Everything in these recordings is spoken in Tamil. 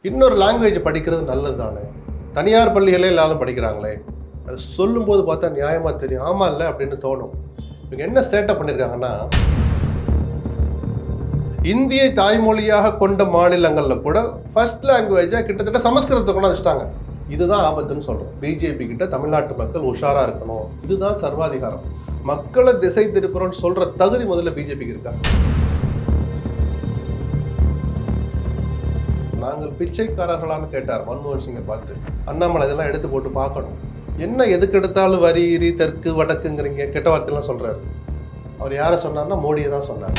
இன்னொரு லாங்குவேஜ் படிக்கிறது நல்லது தானே. தனியார் பள்ளிகளே எல்லாரும் படிக்கிறாங்களே, அது சொல்லும்போது பார்த்தா நியாயமாக தெரியும். ஆமாம் இல்லை அப்படின்னு தோணும். இவங்க என்ன சேட்டை பண்ணியிருக்காங்கன்னா, இந்தியை தாய்மொழியாக கொண்ட மாநிலங்களில் கூட ஃபர்ஸ்ட் லாங்குவேஜாக கிட்டத்தட்ட சமஸ்கிருதத்தை கொண்டு வச்சுட்டாங்க. இதுதான் ஆபத்துன்னு சொல்கிறோம். பிஜேபி கிட்ட தமிழ்நாட்டு மக்கள் உஷாராக இருக்கணும். இதுதான் சர்வாதிகாரம். மக்களை திசை திருப்புறோன்னு சொல்கிற தகுதி முதல்ல பிஜேபிக்கு இருக்கா? நாங்கள் பிச்சைக்காரர்களான்னு கேட்டார் மன்மோகன் சிங்கை பார்த்து. அண்ணாமலை இதெல்லாம் எடுத்து போட்டு பார்க்கணும். என்ன எதுக்கு எடுத்தாலும் வரி இரி தெற்கு வடக்குங்கிறீங்க, கெட்ட வார்த்தையெல்லாம் சொல்றாரு. அவர் யாரை சொன்னார்னா மோடியை தான் சொன்னார்.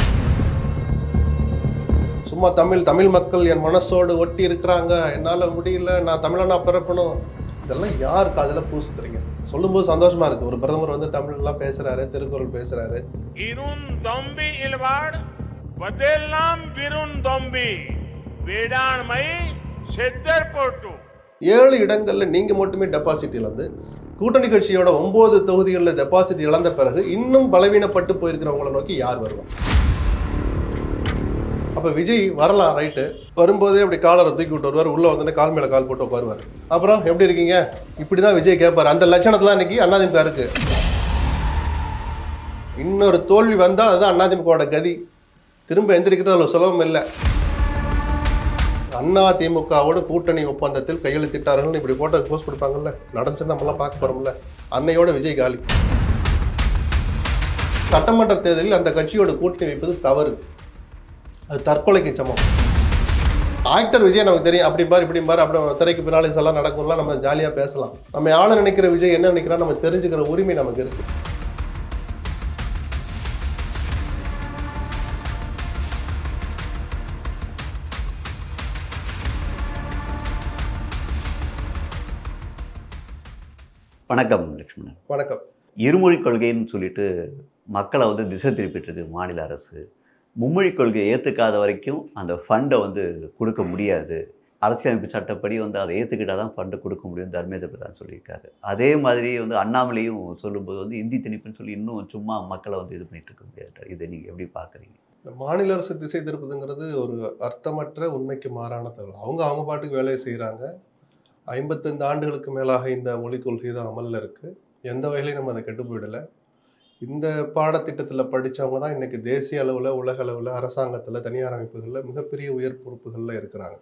சும்மா தமிழ் மக்கள் என் மனசோடு ஒட்டி இருக்கிறாங்க, என்னால் முடியல, நான் தமிழனா பிறக்கணும், இதெல்லாம் யார் காதுல பூசுத்துறீங்க? சொல்லும்போது சந்தோஷமா இருக்கு. ஒரு பிரதமர் வந்து தமிழ்லாம் பேசுறாரு, திருக்குறள் பேசுறாரு. 7 இடங்கள்ல நீங்க மட்டுமே டெபாசிட் இழந்து, கூட்டணி கட்சியோட 9 தொகுதிகளில் டெபாசிட் இழந்த பிறகு இன்னும் பலவீனப்பட்டு போயிருக்கிறவங்களை நோக்கி யார் வருவாங்க? அப்ப விஜய் வரலாம், ரைட்டு. வரும்போதே அப்படி காலரை தூக்கி விட்டு வருவார், உள்ள வந்து கால் மேல கால் போட்டு உட்காருவார். அப்புறம் எப்படி இருக்கீங்க, இப்படிதான் விஜய் கேட்பாரு. அந்த லட்சணத்துல இன்னைக்கு அதிமுக இருக்கு. இன்னொரு தோல்வி வந்தா அதுதான் அதிமுகவோட கதி. திரும்ப எந்திரிக்கிறது அவ்வளவு சுலபம் இல்லை. அதிமுகவோட கூட்டணி ஒப்பந்தத்தில் கையெழுத்திட்டார்கள் இப்படி போட்டோ போஸ்ட் கொடுப்பாங்கல்ல, நடந்துச்சுன்னு நம்மளாம் பார்க்க போறோம்ல. அன்னையோட விஜய் காலி. சட்டமன்ற தேர்தலில் அந்த கட்சியோட கூட்டணி வைப்பது தவறு, அது தற்கொலைக்கு சமம். ஆக்டர் விஜய் நமக்கு தெரியும், அப்படி பாரு இப்படி பாரு, அப்படி திரைக்கு பின்னாலே எல்லாம் நடக்கும்லாம் நம்ம ஜாலியா பேசலாம். நம்ம ஆள நினைக்கிற விஜய் என்ன நினைக்கிறா நம்ம தெரிஞ்சுக்கிற உரிமை நமக்கு இருக்கு. வணக்கம் லட்சுமணன். வணக்கம். இருமொழி கொள்கைன்னு சொல்லிட்டு மக்களை வந்து திசை திருப்பிட்டு இருக்கு மாநில அரசு. மும்மொழி கொள்கையை ஏற்றுக்காத வரைக்கும் அந்த ஃபண்டை வந்து கொடுக்க முடியாது. அரசியலமைப்பு சட்டப்படி வந்து அதை ஏற்றுக்கிட்டால் தான் ஃபண்டை கொடுக்க முடியும் தர்மேந்திர பிரதான் சொல்லியிருக்காரு. அதே மாதிரி வந்து அண்ணாமலையும் சொல்லும்போது வந்து இந்தி திணிப்புன்னு சொல்லி இன்னும் சும்மா மக்களை வந்து இது பண்ணிட்டு இருக்க முடியாது. இதை நீங்கள் எப்படி பார்க்குறீங்க? மாநில அரசு திசை திருப்புதுங்கிறது ஒரு அர்த்தமற்ற உண்மைக்கு மாறான தகவல். அவங்க பாட்டுக்கு வேலையை செய்கிறாங்க. 55 ஆண்டுகளுக்கு மேலாக இந்த மொழிக் கொள்கை தான் அமலில் இருக்குது. எந்த வகையிலையும் நம்ம அதை கெட்டு போயிடலை. இந்த பாடத்திட்டத்தில் படித்தவங்க தான் இன்றைக்கி தேசிய அளவில், உலக அளவில், அரசாங்கத்தில், தனியார் அமைப்புகளில் மிகப்பெரிய உயர் பொறுப்புகளில் இருக்கிறாங்க.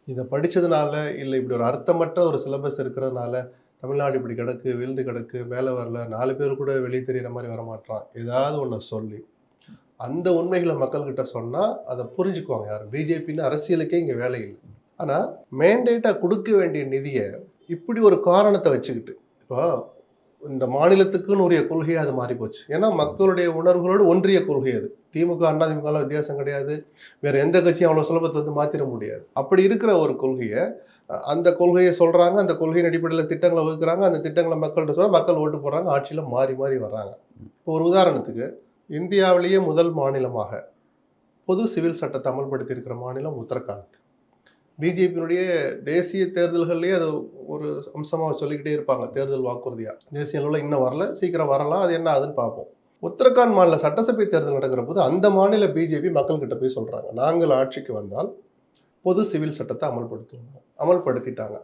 இதை படித்ததுனால இல்லை இப்படி ஒரு அர்த்தமற்ற ஒரு சிலபஸ் இருக்கிறதுனால தமிழ்நாடு இப்படி கிடக்கு, வீழ்ந்து கிடக்கு, வேலை வரல, 4 பேர் கூட வெளியே தெரிகிற மாதிரி வரமாட்டான், ஏதாவது ஒன்று சொல்லி அந்த உண்மைகளை மக்கள்கிட்ட சொன்னால் அதை புரிஞ்சுக்குவாங்க. யார் பிஜேபின்னு அரசியலுக்கே இங்கே வேலை இல்லை. ஆனால் மேண்டேட்டாக கொடுக்க வேண்டிய நிதியை இப்படி ஒரு காரணத்தை வச்சுக்கிட்டு, இப்போ இந்த மாநிலத்துக்குன்னு உரிய கொள்கையை அது மாறி போச்சு. ஏன்னா மக்களுடைய உணர்வுகளோடு ஒன்றிய கொள்கை அது. திமுக அதிமுகலாம் வித்தியாசம் கிடையாது. வேறு எந்த கட்சியும் அவ்வளோ சுலபத்தை வந்து மாற்றிட முடியாது. அப்படி இருக்கிற ஒரு கொள்கையை, அந்த கொள்கையை சொல்கிறாங்க, அந்த கொள்கையின் அடிப்படையில் திட்டங்களை வகுக்கிறாங்க, அந்த திட்டங்களை மக்கள்கிட்ட சொல்ல மக்கள் ஓட்டு போடுறாங்க, ஆட்சியில் மாறி மாறி வர்றாங்க. இப்போ ஒரு உதாரணத்துக்கு, இந்தியாவிலேயே முதல் மாநிலமாக பொது சிவில் சட்டத்தை அமல்படுத்தி இருக்கிற மாநிலம் உத்தரகாண்ட். பிஜேபியினுடைய தேசிய தேர்தல்கள்லேயே அது ஒரு அம்சமாக சொல்லிக்கிட்டே இருப்பாங்க, தேர்தல் வாக்குறுதியாக. தேசிய அளவில் இன்னும் வரல, சீக்கிரம் வரலாம், அது என்ன ஆகுதுன்னு பார்ப்போம். உத்தரகாண்ட் மாநில சட்டசபை தேர்தல் நடக்கிற போது அந்த மாநில பிஜேபி மக்கள்கிட்ட போய் சொல்கிறாங்க, நாங்கள் ஆட்சிக்கு வந்தால் பொது சிவில் சட்டத்தை அமல்படுத்திட்டாங்க.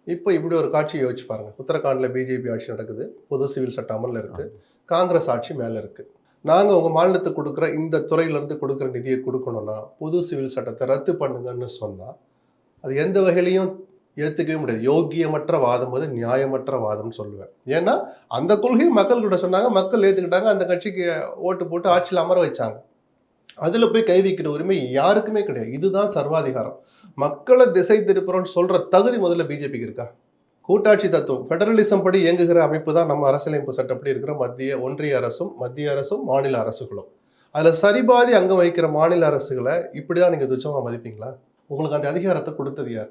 இப்போ இப்படி ஒரு காட்சியை யோசிச்சு பாருங்கள். உத்தரகாண்டில் பிஜேபி ஆட்சி நடக்குது, பொது சிவில் சட்டம் அமலில் இருக்குது, காங்கிரஸ் ஆட்சி மேலே இருக்குது. நாங்கள் உங்கள் மாநிலத்துக்கு கொடுக்குற இந்த துறையிலேருந்து கொடுக்குற நிதியை கொடுக்கணும்னா பொது சிவில் சட்டத்தை ரத்து பண்ணுங்கன்னு சொன்னால் அது எந்த வகையிலையும் ஏற்றுக்கவே முடியாது. யோக்கியமற்ற வாதம், அது நியாயமற்ற வாதம்னு சொல்லுவேன். ஏன்னா அந்த கொள்கையை மக்கள்கிட்ட சொன்னாங்க, மக்கள் ஏற்றுக்கிட்டாங்க, அந்த கட்சிக்கு ஓட்டு போட்டு ஆட்சியில் அமர வச்சாங்க. அதில் போய் கை வைக்கிற உரிமை யாருக்குமே கிடையாது. இதுதான் சர்வாதிகாரம். மக்களை திசை திருப்புறோன்னு சொல்கிற தகுதி முதல்ல பிஜேபிக்கு இருக்கா? கூட்டாட்சி தத்துவம், ஃபெடரலிசம் படி இயங்குகிற அமைப்பு தான் நம்ம அரசியலமைப்பு சட்டப்படி இருக்கிற ஒன்றிய அரசும் மாநில அரசுகளும். அதில் சரிபாதி அங்கம் வகிக்கிற மாநில அரசுகளை இப்படி தான் நீங்கள் துச்சமாக மதிப்பீங்களா? உங்களுக்கு அந்த அதிகாரத்தை கொடுத்தது யார்?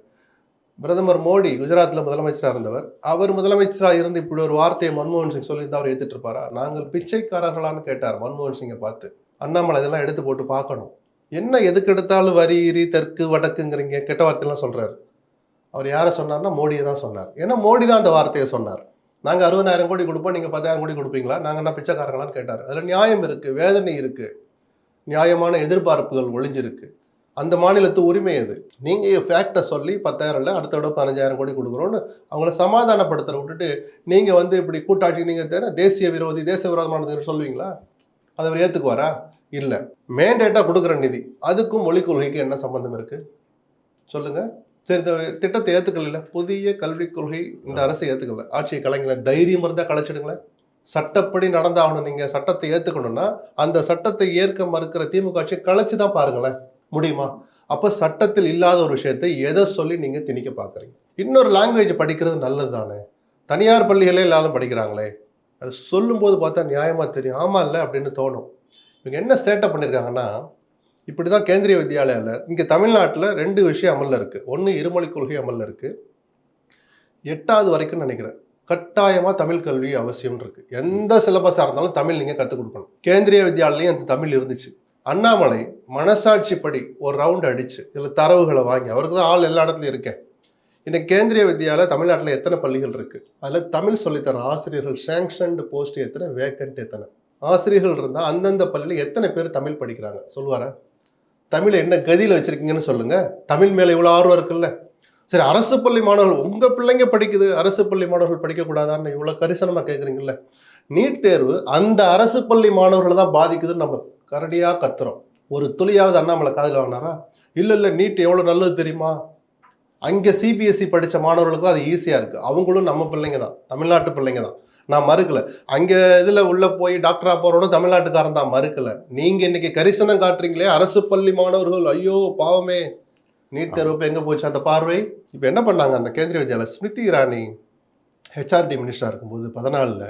பிரதமர் மோடி குஜராத்தில் முதலமைச்சராக இருந்தவர். அவர் முதலமைச்சராக இருந்து இப்படி ஒரு வார்த்தையை மன்மோகன் சிங் சொல்லியிருந்தா அவர் ஏற்றுட்டு இருப்பாரா? நாங்கள் பிச்சைக்காரர்களான்னு கேட்டார் மன்மோகன் சிங்கை பார்த்து. அண்ணாமலை இதெல்லாம் எடுத்து போட்டு பார்க்கணும். என்ன எதுக்கு எடுத்தாலும் வரி இரி தெற்கு வடக்குங்கிறீங்க, கெட்ட வார்த்தையெல்லாம் சொல்கிறாரு. அவர் யாரை சொன்னார்னா மோடியை தான் சொன்னார். ஏன்னா மோடி தான் அந்த வார்த்தையை சொன்னார். நாங்கள் 60,000 கோடி கொடுப்போம், நீங்கள் 10,000 கோடி கொடுப்பீங்களா, நாங்கள் என்ன பிச்சைக்காரங்களான்னு கேட்டார். அதில் நியாயம் இருக்குது, வேதனை இருக்குது, நியாயமான எதிர்பார்ப்புகள் ஒளிஞ்சிருக்கு. அந்த மாநிலத்து உரிமை அது. நீங்கள் ஃபேக்டை சொல்லி 10,000 இல்லை அடுத்த விட 15,000 கோடி கொடுக்குறோன்னு அவங்கள சமாதானப்படுத்துகிற விட்டுட்டு நீங்கள் வந்து இப்படி கூட்டாட்சி நீங்கள் தேசிய விரோதி தேச விரோதமானதுன்னு சொல்லுவீங்களா? அதை அவர் ஏற்றுக்குவாரா? இல்லை. மேண்டேட்டாக கொடுக்குற நிதி அதுக்கும் மொழிக் கொள்கைக்கு என்ன சம்பந்தம் இருக்குது சொல்லுங்கள். சரி, இந்த திட்டத்தை ஏற்றுக்கல, புதிய கல்விக் கொள்கை இந்த அரசு ஏற்றுக்கல, ஆட்சியை கலைஞல, தைரியம் இருந்தால் கலைச்சிடுங்களேன். சட்டப்படி நடந்தாகணும். நீங்கள் சட்டத்தை ஏற்றுக்கணும்னா அந்த சட்டத்தை ஏற்க மறுக்கிற திமுக ஆட்சியை கலைச்சு தான் பாருங்களேன். முடியுமா? அப்போ சட்டத்தில் இல்லாத ஒரு விஷயத்தை எதை சொல்லி நீங்கள் திணிக்க பார்க்குறீங்க? இன்னொரு லாங்குவேஜ் படிக்கிறது நல்லது தானே. தனியார் பள்ளிகளே எல்லாரும் படிக்கிறாங்களே, அது சொல்லும்போது பார்த்தா நியாயமாக தெரியும். ஆமாம் இல்லை அப்படின்னு தோணும். இவங்க என்ன சேட்டை பண்ணியிருக்காங்கன்னா, இப்படி தான் கேந்திரிய வித்யாலயாவில் இங்கே தமிழ்நாட்டில் 2 விஷயம் அமலில் இருக்குது. ஒன்று இருமொழிக் கொள்கை அமலில் இருக்குது. 8வது வரைக்கும் நினைக்கிறேன் கட்டாயமாக தமிழ் கல்வி அவசியம் இருக்குது. எந்த சிலபஸாக இருந்தாலும் தமிழ் நீங்கள் கற்றுக் கொடுக்கணும். கேந்திரிய வித்யாலயம் அந்த தமிழ் இருந்துச்சு. அண்ணாமலை மனசாட்சிப்படி ஒரு ரவுண்ட் அடிச்சு இதில் தரவுகளை வாங்கி, அவருக்கு தான் ஆள் எல்லா இடத்துலையும் இருக்கேன். இன்னைக்கு கேந்திரிய வித்யாலயா தமிழ்நாட்டில் எத்தனை பள்ளிகள் இருக்குது, அதில் தமிழ் சொல்லித்தர ஆசிரியர்கள் சேங்ஷன்டு போஸ்ட் எத்தனை, வேக்கண்ட் எத்தனை, ஆசிரியர்கள் இருந்தால் அந்தந்த பள்ளியில் எத்தனை பேர் தமிழ் படிக்கிறாங்க சொல்லுவாரா? தமிழை என்ன கதியில் வச்சுருக்கீங்கன்னு சொல்லுங்கள். தமிழ் மேலே இவ்வளோ ஆர்வம் இருக்குல்ல. சரி, அரசு பள்ளி மாணவர்கள் உங்கள் பிள்ளைங்க படிக்குது, அரசு பள்ளி மாணவர்கள் படிக்கக்கூடாதான்னு இவ்வளோ கரிசனமாக கேட்குறீங்கல்ல. நீட் தேர்வு அந்த அரசு பள்ளி மாணவர்களை தான் பாதிக்குதுன்னு நம்ம கரடியாக கத்துறோம். ஒரு துளியாவது அண்ணாமலை காதில் வாங்கினாரா? இல்லை நீட் எவ்வளோ நல்லது தெரியுமா? அங்கே சிபிஎஸ்சி படித்த மாணவர்களுக்கும் அது ஈஸியாக இருக்குது. அவங்களும் நம்ம பிள்ளைங்க தான், தமிழ்நாட்டு பிள்ளைங்க தான். நான் மறுக்கலை. அங்கே இதில் உள்ளே போய் டாக்டராக போகிறோட தமிழ்நாட்டுக்காரன் தான், மறுக்கலை. நீங்கள் இன்னைக்கு கரிசனம் காட்டுறீங்களே அரசு பள்ளி மாணவர்கள், ஐயோ பாவமே, நீட் தேர்வு எங்கே போச்சு அந்த பார்வை. இப்போ என்ன பண்ணாங்க அந்த கேந்திரிய வித்யாலயா, ஸ்மிருதி இரானி ஹெச்ஆர்டி மினிஸ்டராக இருக்கும்போது 14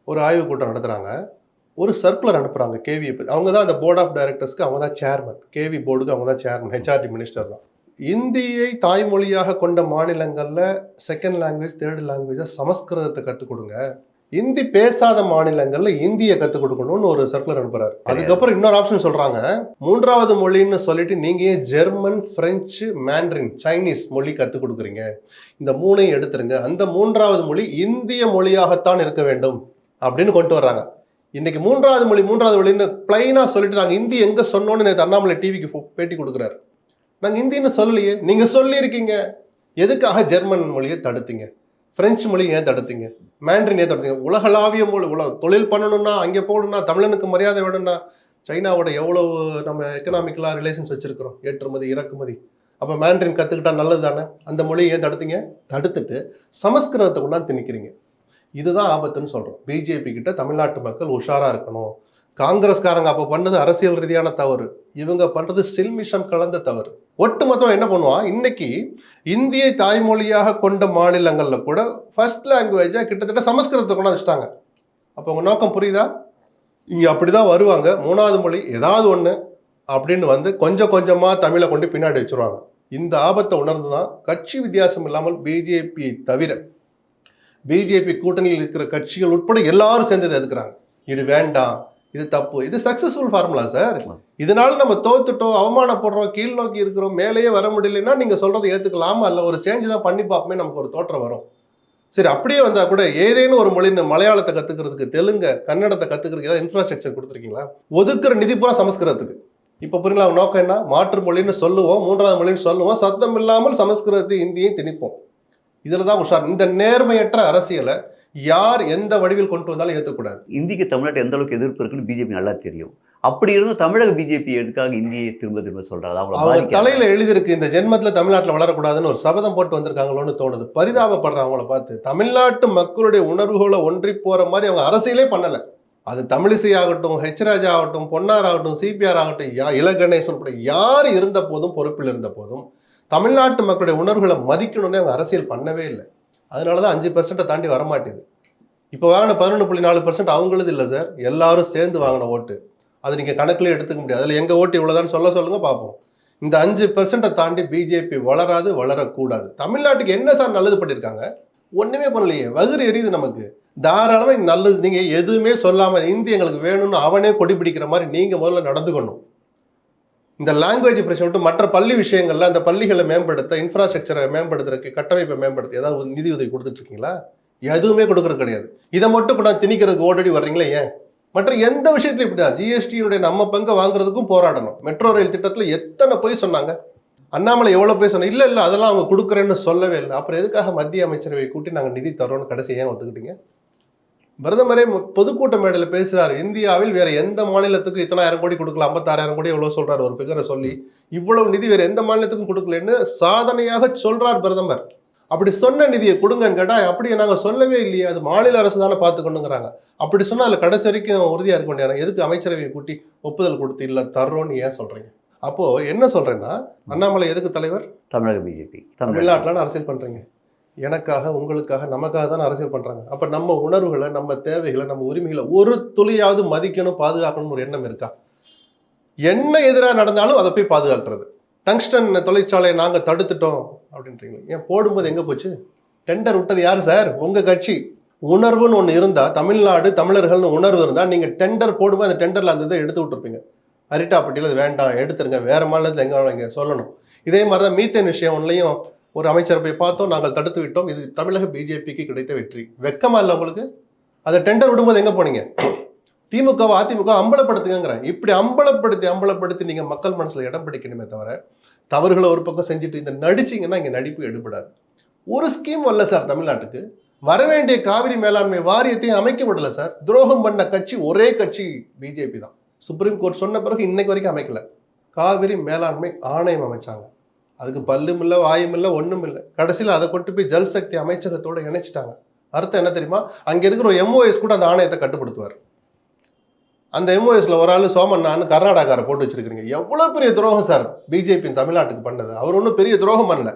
ஒரு ஆய்வுக் கூட்டம் நடத்துகிறாங்க. ஒரு சர்க்குலர் அனுப்புகிறாங்க கேவி. அவங்க தான் அந்த போர்ட் ஆஃப் டைரக்டர்ஸ்க்கு அவங்க தான் சேர்மன், கேவி போர்டுக்கு அவங்க தான் சேர்மன், ஹெச்ஆர்டி மினிஸ்டர் தான். இந்தியை தாய்மொழியாக கொண்ட மாநிலங்களில் செகண்ட் லாங்குவேஜ் தேர்ட் லாங்குவேஜாக சமஸ்கிருதத்தை கற்றுக் கொடுங்க, இந்தி பேசாத மாநிலங்களில் இந்தியை கற்றுக் கொடுக்கணும்னு ஒரு சர்க்குலர் அனுப்புறாரு. அதுக்கப்புறம் இன்னொரு ஆப்ஷன் சொல்கிறாங்க, 3வது மொழின்னு சொல்லிட்டு நீங்கள் ஏன் ஜெர்மன், ஃப்ரெஞ்சு, மேண்ட்ரின், சைனீஸ் மொழி கற்றுக் கொடுக்குறீங்க? இந்த 3ஐயும் எடுத்துருங்க, அந்த 3வது மொழி இந்திய மொழியாகத்தான் இருக்க வேண்டும் அப்படின்னு கொண்டு வர்றாங்க. இன்னைக்கு 3வது மொழின்னு பிளைனாக சொல்லிட்டு நாங்கள் இந்தி எங்கே சொன்னோன்னு நேற்று அண்ணாமலை டிவிக்கு பேட்டி கொடுக்குறாரு. நாங்கள் இந்தின்னு சொல்லலையே, நீங்கள் சொல்லியிருக்கீங்க. எதுக்காக ஜெர்மன் மொழியை தடுத்தீங்க, பிரெஞ்சு மொழி ஏன் தடுத்தீங்க, மேண்ட்ரின் ஏன் தடுத்தீங்க? உலகளாவிய மொழி, தொழில் பண்ணணும்னா அங்கே போகணும்னா, தமிழனுக்கு மரியாதை வேணும்னா, சைனாவோட எவ்வளவு நம்ம எக்கனாமிக்கலாக ரிலேஷன்ஸ் வச்சுருக்கிறோம், ஏற்றுமதி இறக்குமதி. அப்போ மேண்ட்ரின் கற்றுக்கிட்டா நல்லது தானே. அந்த மொழியை ஏன் தடுத்தீங்க? தடுத்துட்டு சமஸ்கிருதத்தை கொண்டாந்து திணிக்கிறீங்க. இதுதான் ஆபத்துன்னு சொல்கிறோம். பிஜேபி கிட்ட தமிழ்நாட்டு மக்கள் உஷாராக இருக்கணும். காங்கிரஸ்காரங்க அப்போ பண்ணது அரசியல் ரீதியான தவறு, இவங்க பண்ணுறது சில்மிஷம் கலந்த தவறு. ஒட்டுமொத்தம் என்ன பண்ணுவான், இன்னைக்கு இந்தியை தாய்மொழியாக கொண்ட மாநிலங்களில் கூட ஃபர்ஸ்ட் லாங்குவேஜாக கிட்டத்தட்ட சமஸ்கிருதத்தை கொண்டு வச்சுட்டாங்க. அப்போ உங்கள் நோக்கம் புரியுதா? இங்கே அப்படி தான் வருவாங்க, 3வது மொழி ஏதாவது ஒன்று அப்படின்னு வந்து கொஞ்சம் கொஞ்சமாக தமிழை கொண்டு பின்னாடி வச்சுருவாங்க. இந்த ஆபத்தை உணர்ந்து தான் கட்சி வித்தியாசம் இல்லாமல் பிஜேபி தவிர பிஜேபி கூட்டணியில் இருக்கிற கட்சிகள் உட்பட எல்லாரும் சேர்ந்து எதுக்குறாங்க. இது வேண்டாம், இது தப்பு, இது சக்சஸ்ஃபுல் ஃபார்முலா சார். இதனால நம்ம தோத்துட்டோம், அவமானப்படுறோம், கீழ் நோக்கி இருக்கிறோம், மேலேயே வர முடியலன்னா நீங்கள் சொல்கிறத ஏற்றுக்கலாமா? இல்லை ஒரு சேஞ்சு தான் பண்ணி பார்ப்போமே, நமக்கு ஒரு தோற்றம் வரும். சரி, அப்படியே வந்தால் கூட ஏதேனும் ஒரு மொழி, மலையாளத்தை கற்றுக்கிறதுக்கு, தெலுங்கு, கன்னடத்தை கற்றுக்கிறதுக்கு ஏதாவது இன்ஃப்ராஸ்ட்ரக்சர் கொடுத்துருக்கீங்களா? ஒதுக்குற நிதி பூரா சமஸ்கிருதத்துக்கு. இப்போ புரியுங்களா அவங்க நோக்கம் என்ன? மாற்று மொழின்னு சொல்லுவோம், 3வது மொழின்னு சொல்லுவோம், சத்தம் இல்லாமல் சமஸ்கிருதத்தை இந்தியையும் திணிப்போம். இதில் தான் உஷார். இந்த நேர்மையற்ற அரசியலை யார் எந்த வடிவில் கொண்டு வந்தாலும் ஏற்றக்கூடாது. இந்திக்கு தமிழ்நாட்டு எந்த அளவுக்கு எதிர்ப்பு இருக்குன்னு பிஜேபி நல்லா தெரியும். அப்படி இருந்தும் தமிழக பிஜேபி எதுக்காக இந்தியை திரும்ப சொல்றாங்க? அவங்க தலையில எழுதியிருக்கு, இந்த ஜென்மத்தில் தமிழ்நாட்டில் வளரக்கூடாதுன்னு ஒரு சபதம் போட்டு வந்திருக்காங்களோன்னு தோணுது. பரிதாபப்படுறாங்க அவங்கள பார்த்து. தமிழ்நாட்டு மக்களுடைய உணர்வுகளை ஒன்றி போற மாதிரி அவங்க அரசியலே பண்ணலை. அது தமிழிசை ஆகட்டும், ஹெச்ராஜா ஆகட்டும், பொன்னார் ஆகட்டும், சிபிஆர் ஆகட்டும், இலகணேசன் உட்பட யார் இருந்த போதும், பொறுப்பில் இருந்த போதும் தமிழ்நாட்டு மக்களுடைய உணர்வுகளை மதிக்கணும்னு அவங்க அரசியல் பண்ணவே இல்லை. அதனால தான் 5% தாண்டி வரமாட்டேது. இப்போ வாங்கின 11.4% அவங்களது இல்லை சார், எல்லாரும் சேர்ந்து வாங்கின ஓட்டு. அது நீங்கள் கணக்கில் எடுத்துக்க முடியாது. அதில் எங்கள் ஓட்டு இவ்வளோதான் சொல்லுங்க பார்ப்போம். இந்த 5% தாண்டி பிஜேபி வளராது, வளரக்கூடாது. தமிழ்நாட்டுக்கு என்ன சார் நல்லது பண்ணியிருக்காங்க? ஒன்றுமே பண்ணலையே. வகுறு எரியுது நமக்கு. தாராளமாக நல்லது நீங்கள் எதுவுமே சொல்லாமல் இந்தி எங்களுக்கு வேணும்னு அவனே கொடி பிடிக்கிற மாதிரி நீங்கள் முதல்ல நடந்துக்கணும். இந்த லாங்குவேஜ் பிரச்சனை விட்டு மற்ற பள்ளி விஷயங்கள்ல அந்த பள்ளிகளை மேம்படுத்த, இன்ஃப்ராஸ்ட்ரக்சரை மேம்படுத்துறதுக்கு, கட்டமைப்பை மேம்படுத்த ஏதாவது நிதி உதவி கொடுத்துட்டு இருக்கீங்களா? எதுவுமே கொடுக்கறது கிடையாது. இதை மட்டும் கூட திணிக்கிறதுக்கு ஓடடி வர்றீங்களே ஏன்? மற்ற எந்த விஷயத்திலும் இப்படிதான். ஜிஎஸ்டியுடைய நம்ம பங்கை வாங்குறதுக்கும் போராடணும். மெட்ரோ ரயில் திட்டத்தில் எத்தனை போய் சொன்னாங்க. அண்ணாமலை எவ்வளோ போய் சொன்னாங்க. இல்லை அதெல்லாம் அவங்க கொடுக்குறேன்னு சொல்லவே இல்லை. அப்புறம் எதுக்காக மத்திய அமைச்சரவை கூட்டி நாங்கள் நிதி தரோன்னு கடைசி ஏன் ஒத்துக்கிட்டீங்க? பிரதமரே பொதுக்கூட்ட மேடையில் பேசுறாரு, இந்தியாவில் வேற எந்த மாநிலத்துக்கும் இத்தனை 1000 கோடி கொடுக்கல, 56,000 கோடி எவ்வளோ சொல்றாரு ஒரு ஃபிகரை சொல்லி, இவ்வளவு நிதி வேற எந்த மாநிலத்துக்கும் கொடுக்கலன்னு சாதனையாக சொல்றார் பிரதமர். அப்படி சொன்ன நிதியை கொடுங்கன்னு கேட்டா, அப்படியே நாங்கள் சொல்லவே இல்லையே, அது மாநில அரசு தானே பார்த்துக்கணுங்கிறாங்க. அப்படி சொன்னா அதில் கடைசி வரைக்கும் உறுதியா இருக்க வேண்டிய எதுக்கு அமைச்சரவையை கூட்டி ஒப்புதல் கொடுத்து இல்லை தர்றோன்னு ஏன் சொல்றீங்க? அப்போ என்ன சொல்றேன்னா, அண்ணாமலை எதுக்கு தலைவர்? தமிழக பிஜேபி. தமிழ்நாட்டிலான அரசியல் பண்றீங்க. எனக்காக, உங்களுக்காக, நமக்காக தானே அரசியல் பண்றாங்க. அப்ப நம்ம உணர்வுகளை, நம்ம தேவைகளை, நம்ம உரிமைகளை ஒரு துளியாவது மதிக்கணும், பாதுகாக்கணும் ஒரு எண்ணம் இருக்கா? என்ன எதிராக நடந்தாலும் அதை போய் பாதுகாக்கிறது. டங்ஸ்டன் தொழிற்சாலையை நாங்க தடுத்துட்டோம் அப்படின்றீங்க. ஏன் போடும்போது எங்க போச்சு? டெண்டர் விட்டது யாரு சார்? உங்க கட்சி. உணர்வுன்னு ஒண்ணு இருந்தா, தமிழ்நாடு தமிழர்கள்னு உணர்வு இருந்தா, நீங்க டெண்டர் போடும்போது அந்த டெண்டர்ல அந்த இதை எடுத்து விட்டுருப்பீங்க. அரிட்டாப்பட்டியில் அது வேண்டாம், எடுத்துருங்க, வேற மாநிலத்தில் எங்க வேணாங்க சொல்லணும். இதே மாதிரிதான் மீத்தேன் விஷயம் ஒன்றையும் ஒரு அமைச்சரை போய் பார்த்தோம், நாங்கள் தடுத்து விட்டோம். இது தமிழக பிஜேபிக்கு கிடைத்த வெற்றி. வெக்கமா இல்லை உங்களுக்கு? அதை டெண்டர் விடும்போது எங்க போனீங்க? திமுக அதிமுக அம்பலப்படுத்துங்கிறேன். இப்படி அம்பலப்படுத்தி நீங்க மக்கள் மனசுல இடம் பிடிக்கணுமே தவிர, தவறுகளை ஒரு பக்கம் செஞ்சுட்டு இந்த நடிச்சிங்கன்னா இங்க நடிப்பு எடுபடாது. ஒரு ஸ்கீம் வரல சார் தமிழ்நாட்டுக்கு. வரவேண்டிய காவிரி மேலாண்மை வாரியத்தையும் அமைக்க விடல சார். துரோகம் பண்ண கட்சி ஒரே கட்சி பிஜேபி தான். சுப்ரீம் கோர்ட் சொன்ன பிறகு இன்னைக்கு வரைக்கும் அமைக்கல. காவிரி மேலாண்மை ஆணையம் அமைச்சாங்க. அதுக்கு பல்லும் இல்லை, வாயும் இல்லை, ஒன்றும் இல்லை. கடைசியில் அதை கொண்டு போய் ஜல்சக்தி அமைச்சகத்தோட இணைச்சிட்டாங்க. அர்த்தம் என்ன தெரியுமா? அங்கே இருக்கிற ஒரு எம்ஓஎஸ் கூட அந்த ஆணையத்தை கட்டுப்படுத்துவார். அந்த எம்ஓஎஸ்ல ஒரு ஆள் சோமண்ணான்னு கர்நாடகாரை போட்டு வச்சிருக்கிறீங்க. எவ்வளோ பெரிய துரோகம் சார் பிஜேபி தமிழ்நாட்டுக்கு பண்ணது. அவர் ஒன்றும் பெரிய துரோகம் பண்ணல.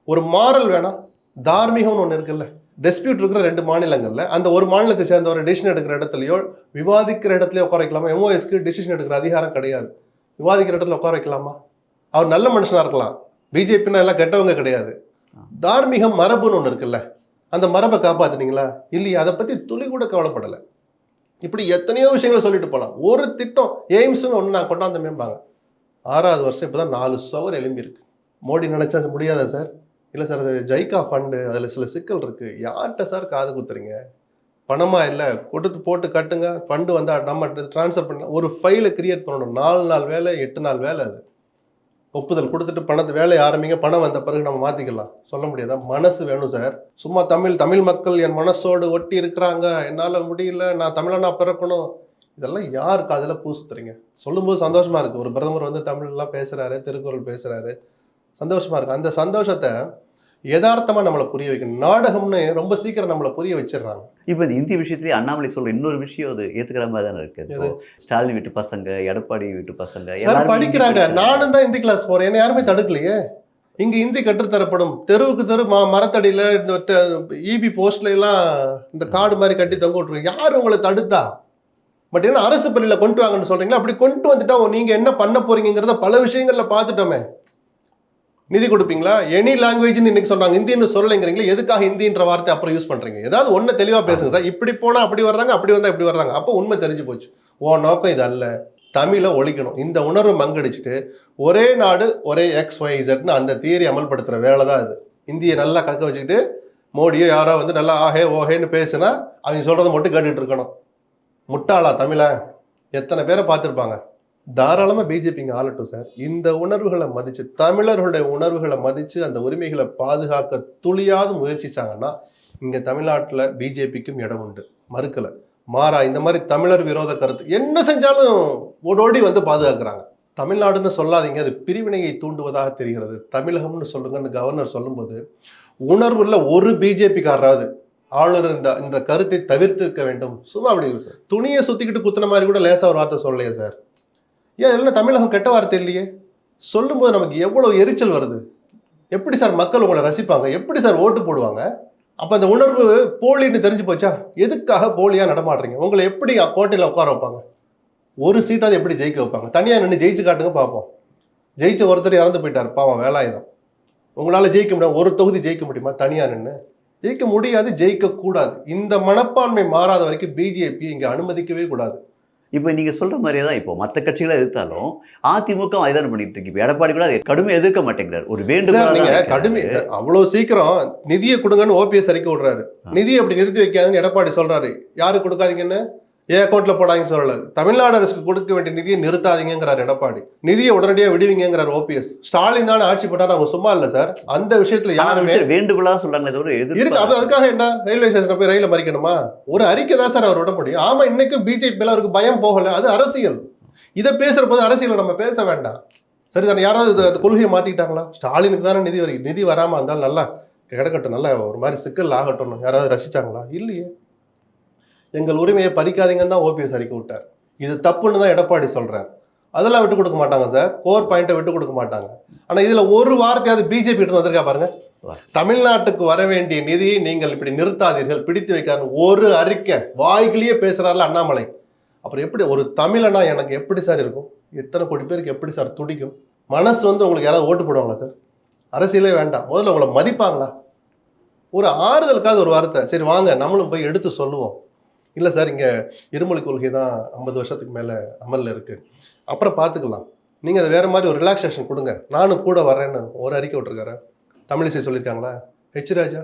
ஒரு மாரல் வேணாம், தார்மீகம்னு ஒன்று இருக்குல்ல. டிஸ்பியூட் இருக்கிற 2 மாநிலங்கள்ல அந்த ஒரு மாநிலத்தை சேர்ந்தவர் டிசிஷன் எடுக்கிற இடத்துலையோ விவாதிக்கிற இடத்துலயோ உட்கார வைக்கலாமா? எம்ஓஎஸ்க்கு டிசிஷன் எடுக்கிற அதிகாரம் கிடையாது. விவாதிக்கிற இடத்துல உட்கார வைக்கலாமா? அவர் நல்ல மனுஷனா இருக்கலாம். பிஜேபின்னா எல்லாம் கெட்டவங்க கிடையாது. தார்மீகம் மரபுன்னு ஒன்று இருக்குல்ல, அந்த மரபை காப்பாத்துனீங்களா இல்லையா? அதை பத்தி துளி கூட கவலைப்படலை. இப்படி எத்தனையோ விஷயங்களை சொல்லிட்டு போகலாம். ஒரு திட்டம் எய்ம்ஸ்னு ஒன்று நான் கொண்டாந்து மேம்பாங்க. 6வது வருஷம் இப்போதான் 4 சுவர் எழும்பி இருக்கு. மோடி நினைச்சா முடியாதா சார்? இல்லை சார், அது ஜைகா ஃபண்டு, அதில் சில சிக்கல் இருக்கு. யார்கிட்ட சார் காது குத்துறீங்க? பணமா இல்லை, கொடுத்து போட்டு கட்டுங்க, ஃபண்டு வந்தால் நம்ம ட்ரான்ஸ்ஃபர் பண்ணலாம். ஒரு ஃபைலை கிரியேட் பண்ணணும். 4 நாள் வேலை, 8 நாள் வேலை. அது ஒப்புதல் கொடுத்துட்டு பணத்தை வேலையை ஆரம்பிங்க, பணம் வந்த பிறகு நம்ம மாற்றிக்கலாம். சொல்ல முடியாதா? மனசு வேணும் சார். சும்மா தமிழ் மக்கள் என் மனசோடு ஒட்டி இருக்கிறாங்க, என்னால் முடியல, நான் தமிழனா பிறக்கணும், இதெல்லாம் யார் காதில் பூசுத்துறீங்க? சொல்லும்போது சந்தோஷமா இருக்கு. ஒரு பிரதமர் வந்து தமிழ்லாம் பேசுறாரு, திருக்குறள் பேசுறாரு, சந்தோஷமா இருக்கு. அந்த சந்தோஷத்தை யதார்த்தமா நம்மளை புரிய வைக்கணும். நாடகம்னு ரொம்ப சீக்கிரம் நம்மளை புரிய வச்சிடறாங்க. இப்போ இந்த இந்திய விஷயத்திலேயே அண்ணாமலை சொல்ற இன்னொரு விஷயம் அது ஏத்துக்கிற மாதிரி தானே இருக்கு. ஸ்டாலின் வீட்டு பசங்க, எடப்பாடி வீட்டு பசங்க எல்லாரும் படிக்கிறாங்க. நானும் தான் ஹிந்தி கிளாஸ் போறேன், என்ன யாருமே தடுக்கலையே. இங்க ஹிந்தி கற்றுத்தரப்படும். தெருவுக்கு தெரு மரத்தடியில இந்த இபி போஸ்ட்ல எல்லாம் இந்த காடு மாதிரி கட்டி தொங்க விட்டுருங்க. யாரு உங்களை தடுத்தா? பட் என்ன அரசு பள்ளியில கொண்டு வாங்கன்னு சொல்றீங்களா? அப்படி கொண்டு வந்துட்டா நீங்க என்ன பண்ண போறீங்கிறத பல விஷயங்கள்ல பார்த்துட்டோமே. நிதி கொடுப்பீங்களா? எனி லாங்குவேஜ்னு இன்னைக்கு சொல்றாங்க, ஹிந்தின்னு சொல்லலைங்கிறீங்களா? எதுக்காக ஹிந்தின்ற வார்த்தை அப்புறம் யூஸ் பண்றீங்க? ஏதாவது ஒண்ணு தெளிவா பேசுங்க சார். இப்படி போனா அப்படி வர்றாங்க, அப்படி வந்தா இப்படி வர்றாங்க. அப்போ உண்மை தெரிஞ்சு போச்சு. நோக்கம் இது அல்ல. தமிழை ஒழிக்கணும். இந்த உணர்வு மங்கடிச்சுட்டு ஒரே நாடு ஒரே XYZன்னு அந்த தியரி அமல்படுத்துற வேலை தான் இது. இந்தியை நல்லா கக்க வச்சுக்கிட்டு மோடியோ யாரோ வந்து நல்லா ஆஹே ஓஹேன்னு பேசுனா அவங்க சொல்றதை மட்டும் கேட்டுட்டு இருக்கணும். முட்டாளா தமிழ? எத்தனை பேரை பார்த்துருப்பாங்க. தாராளமாக பிஜேபிங்க ஆளட்டும் சார். இந்த உணர்வுகளை மதிச்சு, தமிழர்களுடைய உணர்வுகளை மதிச்சு அந்த உரிமைகளை பாதுகாக்க துளியாவது முயற்சிச்சாங்கன்னா இங்க தமிழ்நாட்டில் பிஜேபிக்கும் இடம் உண்டு, மறுக்கல. மாறா இந்த மாதிரி தமிழர் விரோத கருத்து என்ன செஞ்சாலும் ஓடோடி வந்து பாதுகாக்கிறாங்க. தமிழ்நாடுன்னு சொல்லாதீங்க, அது பிரிவினையை தூண்டுவதாக தெரிகிறது. தமிழகம்னு சொல்லுங்கன்னு கவர்னர் சொல்லும்போது உணர்வுள்ள ஒரு பிஜேபிக்காரராவது ஆளுநர் இந்த கருத்தை தவிர்த்திருக்க வேண்டும். சும்மா அப்படி துணியை சுத்திக்கிட்டு குத்துன மாதிரி கூட லேசா ஒரு வார்த்தை சொல்லலையே சார். ஏன் இல்லை தமிழகம் கெட்ட வார்த்தை இல்லையே? சொல்லும்போது நமக்கு எவ்வளவு எரிச்சல் வருது. எப்படி சார் மக்கள் உங்களை ரசிப்பாங்க? எப்படி சார் ஓட்டு போடுவாங்க? அப்போ அந்த உணர்வு போலின்னு தெரிஞ்சு போச்சா? எதுக்காக போலியா நடமாடுறீங்க? உங்களை எப்படி கோட்டையில் உட்கார வைப்பாங்க? ஒரு சீட்டாவது எப்படி ஜெயிக்க வைப்பாங்க? தனியாக நின்று ஜெயிச்சு காட்டுங்க பார்ப்போம். ஜெயிச்ச ஒருத்தர் இறந்து போயிட்டார் பாவம், வேலாயுதம். உங்களால் ஜெயிக்க முடியாது. ஒரு தொகுதி ஜெயிக்க முடியுமா தனியாக நின்று? ஜெயிக்க முடியாது, ஜெயிக்க கூடாது. இந்த மனப்பான்மை மாறாத வரைக்கும் பிஜேபி இங்கே அனுமதிக்கவே கூடாது. இப்போ நீங்கள் சொல்கிற மாதிரியே தான் இப்போ மற்ற கட்சிகளை எதிர்த்தாலும் அதிமுக அதுதான் பண்ணிட்டு இருக்கு. இப்போ எடப்பாடி கூட அதை கடுமையாக எதிர்க்க மாட்டேங்கிறார். ஒரு வேண்டுகோள் கடுமை அவ்வளோ சீக்கிரம் நிதியை கொடுங்கன்னு ஓபிஎஸ் அறிக்கை விடுறாரு. நிதியை அப்படி நிறுத்தி வைக்காதுன்னு எடப்பாடி சொல்றாரு. யாரு கொடுக்காதீங்கன்னு? என் அக்கௌண்ட்ல போடாங்கன்னு சொல்லல. தமிழ்நாடு அரசுக்கு கொடுக்க வேண்டிய நிதியை நிறுத்தாதீங்கிறார் எடப்பாடி. நிதியை உடனடியாக விடுவீங்கிறார் ஓபிஎஸ். ஸ்டாலின் தான் ஆட்சி பண்ணாரு, அவங்க சும்மா இல்ல சார். அந்த விஷயத்துல யாருமே வேண்டுகோளா சொல்றாங்களே தவிர இருக்கு. அதுக்காக என்ன ரயில்வே ஸ்டேஷன் போய் ரயில மறிக்கணுமா? ஒரு அறிக்கை தான் சார் அவர் விட முடியும். ஆமா, இன்னைக்கும் பிஜேபி அவருக்கு பயம் போகல, அது அரசியல். இதை பேசுற போது அரசியல் நம்ம பேச வேண்டாம். சரி தானே? யாராவது அந்த கொள்கையை மாத்திக்கிட்டாங்களா? ஸ்டாலினுக்கு தானே நிதி வரி, நிதி வராம இருந்தாலும் நல்லா கிடக்கட்டும், நல்லா ஒரு மாதிரி சிக்கல் ஆகட்டும், யாராவது ரசிச்சாங்களா? இல்லையே. எங்கள் உரிமையை பறிக்காதீங்கன்னு தான் ஓபிஎஸ் அறிக்கை விட்டார். இது தப்புன்னு தான் எடப்பாடி சொல்றாரு. அதெல்லாம் விட்டு கொடுக்க மாட்டாங்க சார். கோர் பாயிண்ட்டை விட்டு கொடுக்க மாட்டாங்க. ஆனா இதுல ஒரு வார்த்தையாவது பிஜேபி எடுத்து வந்திருக்கா பாருங்க. தமிழ்நாட்டுக்கு வர வேண்டிய நிதியை நீங்கள் இப்படி நிறுத்தாதீர்கள், பிடித்து வைக்காது ஒரு அறிக்கை வாய்களையே பேசுறாருல அண்ணாமலை. அப்புறம் எப்படி ஒரு தமிழனா எனக்கு எப்படி சார் இருக்கும்? எத்தனை கோடி பேருக்கு எப்படி சார் துடிக்கும்? மனசு உங்களுக்கு யாராவது ஓட்டு போடுவாங்களா சார்? அரசியலே வேண்டாம், முதல்ல உங்களை மதிப்பாங்களா? ஒரு ஆறுதலுக்காவது ஒரு வார்த்தை, சரி வாங்க நம்மளும் போய் எடுத்து சொல்லுவோம். இல்லை சார், இங்கே இருமொழி கொள்கை தான் 50 வருஷத்துக்கு மேலே அமலில் இருக்குது, அப்புறம் பார்த்துக்கலாம், நீங்கள் அதை வேறு மாதிரி ஒரு ரிலாக்ஸேஷன் கொடுங்க, நானும் கூட வரேன்னு ஒரு அறிக்கை விட்டுருக்காரு. தமிழிசை சொல்லியிருக்காங்களா? ஹெச் ராஜா,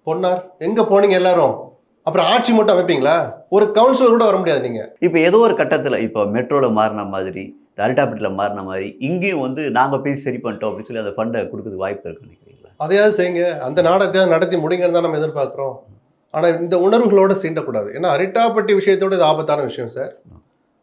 பொன்னார், எங்கே போனீங்க எல்லாரும்? அப்புறம் ஆட்சி மட்டும் அமைப்பீங்களா? ஒரு கவுன்சிலர் கூட வர முடியாது நீங்கள். இப்போ ஏதோ ஒரு கட்டத்தில் இப்போ மெட்ரோவில் மாறின மாதிரி, அரிட்டாப்பட்டில் மாறின மாதிரி இங்கேயும் நாங்கள் பேசி சரி பண்ணிட்டோம் அப்படின்னு சொல்லி அந்த ஃபண்டை கொடுக்குறதுக்கு வாய்ப்பு இருக்குன்னு நினைக்கிறீங்களா? அதையாவது செய்யுங்க, அந்த நாடகத்தையாவது நடத்தி முடிங்கன்னு தான் நம்ம எதிர்பார்க்குறோம். ஆனால் இந்த உணர்வுகளோடு சீண்டக்கூடாது. ஏன்னா அரிட்டாப்பட்டி விஷயத்தோடு இது ஆபத்தான விஷயம் சார்.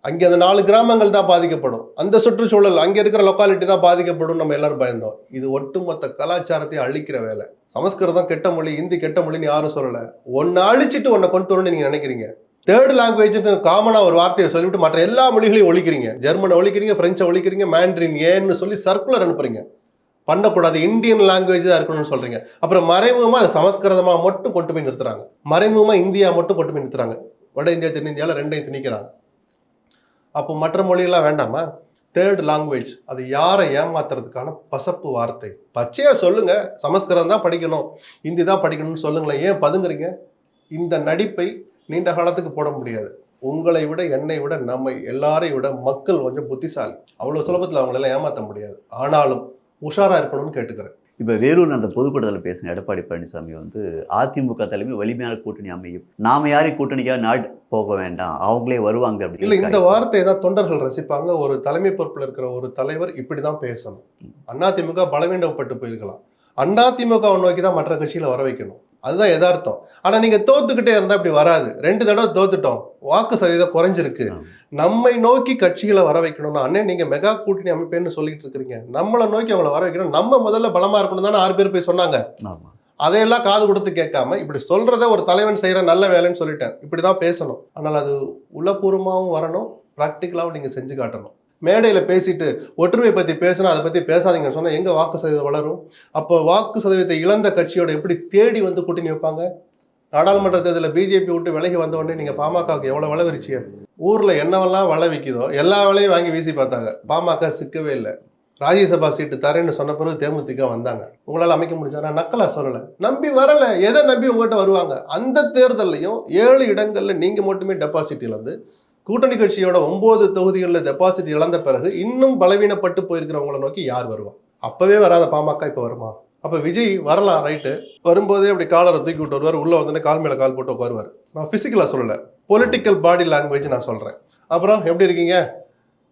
அங்கே அந்த 4 கிராமங்கள் தான் பாதிக்கப்படும், அந்த சுற்றுச்சூழல் அங்கே இருக்கிற லொக்காலிட்டி தான் பாதிக்கப்படும், நம்ம எல்லாரும் பயந்தோம். இது ஒட்டுமொத்த கலாச்சாரத்தை அழிக்கிற வேலை. சமஸ்கிருதம் கெட்ட மொழி, ஹிந்தி கெட்ட மொழின்னு யாரும் சொல்லலை. ஒன்று அழிச்சிட்டு ஒன்றை கொண்டு வரணும்னு நீங்கள் நினைக்கிறீங்க. தேர்ட் லாங்குவேஜ் காமனாக ஒரு வார்த்தையை சொல்லிவிட்டு மற்ற எல்லா மொழிகளையும் ஒழிக்கிறீங்க. ஜெர்மனை ஒழிக்கிறீங்க, பிரெஞ்சை ஒழிக்கிறீங்க, மேண்ட்ரின் ஏன்னு சொல்லி சர்க்குலர் அனுப்புறீங்க. பண்ணக்கூடாது, இந்தியன் லாங்குவேஜ் தான் இருக்கணும்னு சொல்றீங்க. அப்புறம் மறைமுகமாக அது சமஸ்கிருதமாக மட்டும் கொண்டு போய் நிறுத்துறாங்க, மறைமுகமாக இந்தியா மட்டும் கொண்டு போய் நிறுத்துறாங்க. வட இந்தியா தென்னிந்தியாவில் ரெண்டையும் திணிக்கிறாங்க. அப்போ மற்ற மொழியெல்லாம் வேண்டாமா? தேர்ட் லாங்குவேஜ், அது யாரை ஏமாத்துறதுக்கான பசப்பு வார்த்தை. பச்சையா சொல்லுங்க, சமஸ்கிருதம் தான் படிக்கணும், ஹிந்தி தான் படிக்கணும்னு சொல்லுங்களேன். ஏன் பதுங்குறீங்க? இந்த நடிப்பை நீண்ட காலத்துக்கு போட முடியாது. உங்களை விட, என்னை விட, நம்ம எல்லாரையும் விட மக்கள் கொஞ்சம் புத்திசாலி. அவ்வளோ சுலபத்தில் அவங்களெல்லாம் ஏமாற்ற முடியாது. ஆனாலும் உஷாரா இருக்கணும்னு கேட்டுக்கிறேன். இப்போ வேலூர் அந்த பொதுக்கூட்டத்தில் பேசின எடப்பாடி பழனிசாமி அதிமுக தலைமை வலிமையான கூட்டணி அமையும், நாம யாரையும் கூட்டணிக்காக நாடு போக வேண்டாம், அவங்களே வருவாங்க அப்படி இல்லை. இந்த வார்த்தையை தான் தொண்டர்கள் ரசிப்பாங்க. ஒரு தலைமை பொறுப்பில் இருக்கிற ஒரு தலைவர் இப்படி தான் பேசணும். அதிமுக பலவீனப்பட்டு போயிருக்கலாம், அதிமுக நோக்கி தான் மற்ற கட்சியில வர வைக்கணும். அதுதான் யதார்த்தம். ஆனா நீங்க தோத்துக்கிட்டே இருந்தா இப்படி வராது. 2 தடவை தோத்துட்டோம், வாக்கு சதவீதம் குறைஞ்சிருக்கு, நம்மை நோக்கி கட்சிகளை வர வைக்கணும்னா அண்ணே நீங்க மெகா கூட்டணி அமைப்பேன்னு சொல்லிட்டு இருக்கிறீங்க, நம்மளை நோக்கி அவங்களை வர வைக்கணும், நம்ம முதல்ல பலமா இருக்கணும் தானே 6 பேர் போய் சொன்னாங்க. அதையெல்லாம் காது கொடுத்து கேட்காம இப்படி சொல்றத ஒரு தலைவன் செய்யற நல்ல வேலைன்னு சொல்லிட்டேன், இப்படிதான் பேசணும். ஆனால் அது உளப்பூர்வமாகவும் வரணும், ப்ராக்டிக்கலாகவும் நீங்க செஞ்சு காட்டணும். மேடையில் பேசிட்டு ஒற்றுமை பற்றி பேசினா அதை பற்றி பேசாதீங்கன்னு சொன்னால் எங்கே வாக்கு சதவீதம் வளரும்? அப்போ வாக்கு சதவீதத்தை இழந்த கட்சியோட எப்படி தேடி கூட்டணி வைப்பாங்க? நாடாளுமன்ற தேர்தலில் பிஜேபி விட்டு விலகி வந்த உடனே நீங்கள் பாமகவுக்கு எவ்வளோ விலை விரிச்சிய? ஊரில் என்னவெல்லாம் விலை விற்கிதோ எல்லா விலையும் வாங்கி வீசி பார்த்தாங்க, பாமக சிக்கவே இல்லை. ராஜ்யசபா சீட்டு தரேன்னு சொன்ன பிறகு தேமுதிக வந்தாங்க. உங்களால் அமைக்க முடிஞ்சா? நான் நக்கலா சொல்லலை, நம்பி வரலை. எதை நம்பி உங்கள்கிட்ட வருவாங்க? அந்த தேர்தலையும் 7 இடங்களில் நீங்கள் மட்டுமே டெபாசிட் இழந்து, கூட்டணி கட்சியோட 9 தொகுதிகளில் டெபாசிட் இழந்த பிறகு இன்னும் பலவீனப்பட்டு போயிருக்கிறவங்களை நோக்கி யார் வருவா? அப்பவே வராத பாமக இப்போ வருமா? அப்போ விஜய் வரலாம், ரைட்டு, வரும்போதே அப்படி காலரை தூக்கி விட்டு வருவார், உள்ளே வந்து கால் மேலே கால் போட்டு உட்காருவார். நான் ஃபிசிக்கலாக சொல்லலை, பொலிட்டிக்கல் பாடி லாங்குவேஜ் நான் சொல்கிறேன். அப்புறம் எப்படி இருக்கீங்க?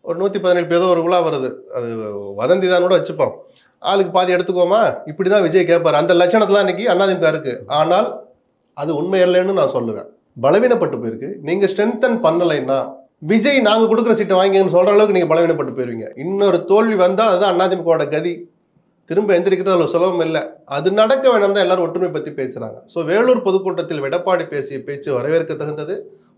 ஒரு 117 ஏதோ ஒரு விழா வருது, அது வதந்தி தான் கூட வச்சுப்போம், ஆளுக்கு பாதி எடுத்துக்கோமா, இப்படி தான் விஜய் கேட்பார். அந்த லட்சணத்தில் இன்னைக்கு அதிமுக இருக்கு. ஆனால் அது உண்மை இல்லைன்னு நான் சொல்லுவேன். பலவீனப்பட்டு போயிருக்கு. நீங்க ஸ்ட்ரென்தன் பண்ணலைன்னா விஜய் நாங்க கொடுக்குற சீட்டை வாங்கிங்கன்னு சொல்ற அளவுக்கு நீங்க பலவீனப்பட்டு போயிருவீங்க. இன்னொரு தோல்வி வந்தா அதுதான் அதிமுகவோட கதி. திரும்ப எந்திரிக்கிறது அவ்வளவு சுலபம் இல்லை. அது நடக்க வேணாம் தான் எல்லாரும் ஒற்றுமை பத்தி பேசுறாங்க. ஸோ வேலூர் பொதுக்கூட்டத்தில் எடப்பாடி பேசிய பேச்சு வரவேற்க தகுந்தது,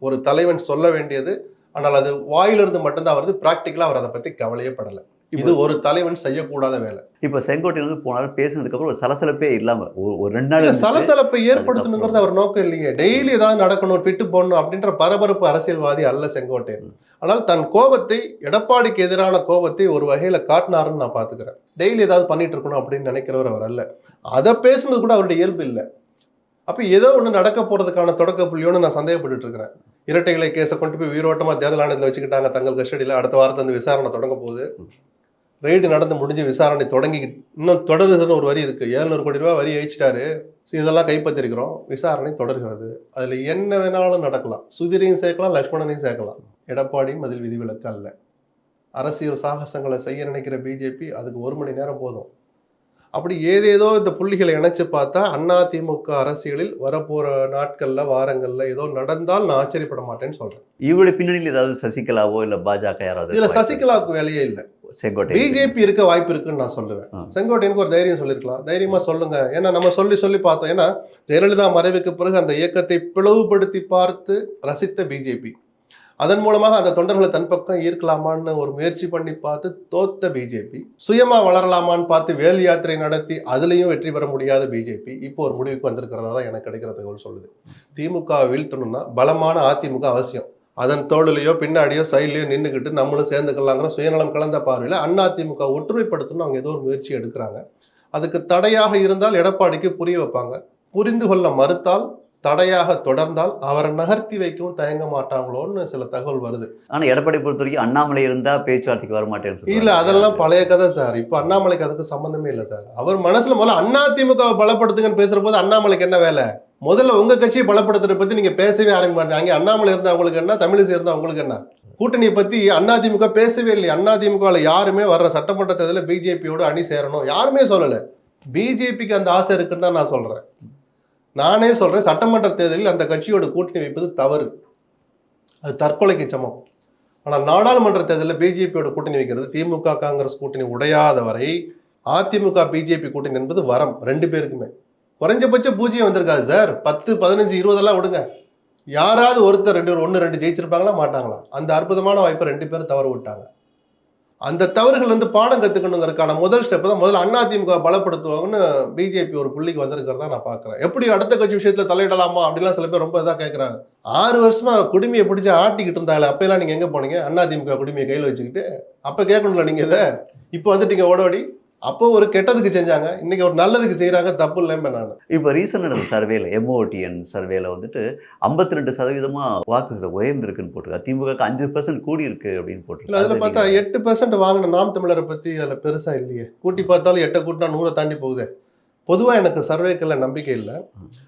ஒரு தலைவன் சொல்ல வேண்டியது. ஆனால் அது வாயிலிருந்து மட்டும்தான் வருது, பிராக்டிக்கலா அவர் அதை பத்தி கவலையே படலை. இது ஒரு தலைவன் செய்யக்கூடாத வேலை. இப்ப செங்கோட்டையன் போனாலும் பேசினதுக்கு அப்புறம் ஒரு சலசலப்பே இல்லாம ஒரு 2 நாள் சலசலப்பை ஏற்படுத்தணுங்கிறது அவர் நோக்கம் இல்லையே. டெய்லி ஏதாவது நடக்கணும், ட்விட்டு போடணும் அப்படின்ற பரபரப்பு அரசியல்வாதி அல்ல செங்கோட்டையன். ஆனால் தன் கோபத்தை, எடப்பாடிக்கு எதிரான கோபத்தை ஒரு வகையில காட்டினாருன்னு நான் பாத்துக்கிறேன். டெய்லி ஏதாவது பண்ணிட்டு இருக்கணும் அப்படின்னு நினைக்கிறவர் அவர் அல்ல. அதை பேசுனது கூட அவருடைய இயல்பு இல்லை. அப்ப ஏதோ ஒண்ணு நடக்க போறதுக்கான தொடக்க புள்ளியோன்னு நான் சந்தேகப்பட்டு இருக்கிறேன். இரட்டை இலை கேஸை கொண்டு போய் உயிரோட்டமா தேர்தல் ஆணையத்தில் வச்சுக்கிட்டாங்க தங்கள் கஸ்டடியில். அடுத்த வாரத்தை அந்த விசாரணை தொடங்க போகுது. ரெய்டு நடந்து முடிஞ்சு விசாரணை தொடங்கி இன்னும் தொடருதுன்னு ஒரு வரி இருக்கு. 700 கோடி ரூபாய் வரி அழிச்சிட்டாரு. இதெல்லாம் கைப்பற்றிருக்கிறோம், விசாரணை தொடர்கிறது. அதில் என்ன வேணாலும் நடக்கலாம். சுதிரையும் சேர்க்கலாம், லக்ஷ்மணனையும் சேர்க்கலாம். எடப்பாடியும் அதில் விதிவிலக்கு அல்ல. அரசியல் சாகசங்களை செய்ய நினைக்கிற பிஜேபி அதுக்கு 1 மணி நேரம் போதும். அப்படி ஏதேதோ இந்த புள்ளிகளை இணைச்சு பார்த்தா அதிமுக அரசியலில் வரப்போற நாட்கள்ல வாரங்கள்ல ஏதோ நடந்தால் நான் ஆச்சரியப்பட மாட்டேன்னு சொல்றேன். இவருடைய பின்னணியில் ஏதாவது சசிகலாவோ இல்ல பாஜக யாராவது இதுல சசிகலாவுக்கு வேலையே இல்லை. செங்கோட்டை பிஜேபி இருக்க வாய்ப்பு இருக்குன்னு நான் சொல்லுவேன். செங்கோட்டையனுக்கு ஒரு தைரியம் சொல்லிருக்கலாம், தைரியமா சொல்லுங்க. ஏன்னா நம்ம சொல்லி பார்த்தோம். ஏன்னா ஜெயலலிதா மறைவுக்கு பிறகு அந்த இயக்கத்தை பிளவுபடுத்தி பார்த்து ரசித்த பிஜேபி, அதன் மூலமாக அந்த தொண்டர்களை தன் பக்கம் ஈர்க்கலாமான்னு ஒரு முயற்சி பண்ணி பார்த்து தோத்த பிஜேபி, சுயமா வளரலாமான்னு பார்த்து வேல் யாத்திரை நடத்தி அதுலயும் வெற்றி பெற முடியாத பிஜேபி இப்போ ஒரு முடிவுக்கு வந்திருக்கிறதா தான் எனக்கு கிடைக்கிற தகவல் சொல்லுது. திமுக வீழ்த்தணும்னா பலமான அதிமுக அவசியம். அதன் தோளிலையோ பின்னாடியோ சைட்லயோ நின்றுக்கிட்டு நம்மளும் சேர்ந்துக்கலாங்கிற சுயநலம் கலந்த பார்வையில் அதிமுக ஒற்றுமைப்படுத்தணும்னு அவங்க ஏதோ ஒரு முயற்சி எடுக்கிறாங்க. அதுக்கு தடையாக இருந்தால் எடப்பாடிக்கு புரிய வைப்பாங்க. புரிந்து கொள்ள மறுத்தால், தடையாக தொடர்ந்தால் அவரை நகர்த்தி வைக்கவும் தயங்க மாட்டாங்களோன்னு சில தகவல் வருது. ஆனா எடப்பாடி பொறுத்த வரைக்கும் அண்ணாமலை இருந்தா பேச்சுவார்த்தைக்கு வர மாட்டேன்னு இல்ல, அதெல்லாம் பழைய கதை சார். இப்ப அண்ணாமலைக்கு அதுக்கு சம்பந்தமே இல்லை சார். அவர் மனசுல முதல்ல அதிமுக பலப்படுத்துங்கன்னு பேசுற போது அண்ணாமலைக்கு என்ன வேலை? முதல்ல உங்க கட்சியை பலப்படுத்துறத பத்தி நீங்க பேசவே ஆரம்பிக்க மாட்டீங்க. அண்ணாமலை இருந்தா உங்களுக்கு என்ன, தமிழிசை இருந்தா உங்களுக்கு என்ன? கூட்டணியை பத்தி அதிமுக பேசவே இல்லை. அதிமுகவில் யாருமே வர்ற சட்டமன்ற தேர்தலில் பிஜேபியோட அணி சேரணும் யாருமே சொல்லல. பிஜேபிக்கு அந்த ஆசை இருக்குன்னு தான் நான் சொல்றேன். நானே சொல்றேன், சட்டமன்ற தேர்தலில் அந்த கட்சியோட கூட்டணி வைப்பது தவறு, அது தற்கொலைக்கு சமம். ஆனால் நாடாளுமன்ற தேர்தலில் பிஜேபியோட கூட்டணி வைக்கிறது, திமுக காங்கிரஸ் கூட்டணி உடையாத வரை அதிமுக பிஜேபி கூட்டணி என்பது வரம் 2 பேருக்குமே. குறைஞ்சபட்ச பூஜ்ஜியம் வந்திருக்காது சார். 10, 15, 20 விடுங்க. யாராவது ஒருத்தர் 1-2 ஜெயிச்சிருப்பாங்களா மாட்டாங்களா? அந்த அற்புதமான வாய்ப்பை 2 பேரும் தவறு விட்டாங்க. அந்த தவறுகள் வந்து பாடம் கத்துக்கணுங்கிறதுக்கான முதல் ஸ்டெப் தான் முதல்ல அதிமுக பலப்படுத்துவாங்கன்னு பிஜேபி ஒரு புள்ளிக்கு வந்திருக்கிறதா நான் பாக்குறேன். எப்படி அடுத்த கட்சி விஷயத்துல தலையிடலாமா அப்படிலாம் சில பேர் ரொம்ப இதா கேட்கறாங்க. 6 வருஷமா குடுமையை பிடிச்சி ஆட்டிக்கிட்டு இருந்தாங்களே, அப்பெல்லாம் நீங்க எங்க போனீங்க? அதிமுக குடுமையை கையில் வச்சுக்கிட்டு அப்ப கேட்கணும்ல நீங்க இதை. இப்போ வந்துட்டீங்க ஓடோடி. அப்போ ஒரு கெட்டதுக்கு செஞ்சாங்க, இன்னைக்கு ஒரு நல்லதுக்கு செய்யறாங்க, தப்பு இல்லைன்னு நான். இப்போ ரீசெண்ட் நடந்த சர்வேல MOTN சர்வேல வந்துட்டு 52% வாக்கு உயர்ந்திருக்குன்னு போட்டிருக்கு. திமுக 5% கூடி இருக்கு அப்படின்னு போட்டிருக்கு. அதுல பார்த்தா 8% வாங்கின நாம் தமிழரை பத்தி அதுல பெருசா இல்லையே. கூட்டி பார்த்தாலும் 8 கூட்டினா 100 தாண்டி போகுதே. பொதுவாக எனக்கு சர்வேக்கெல்லாம் நம்பிக்கை இல்லை.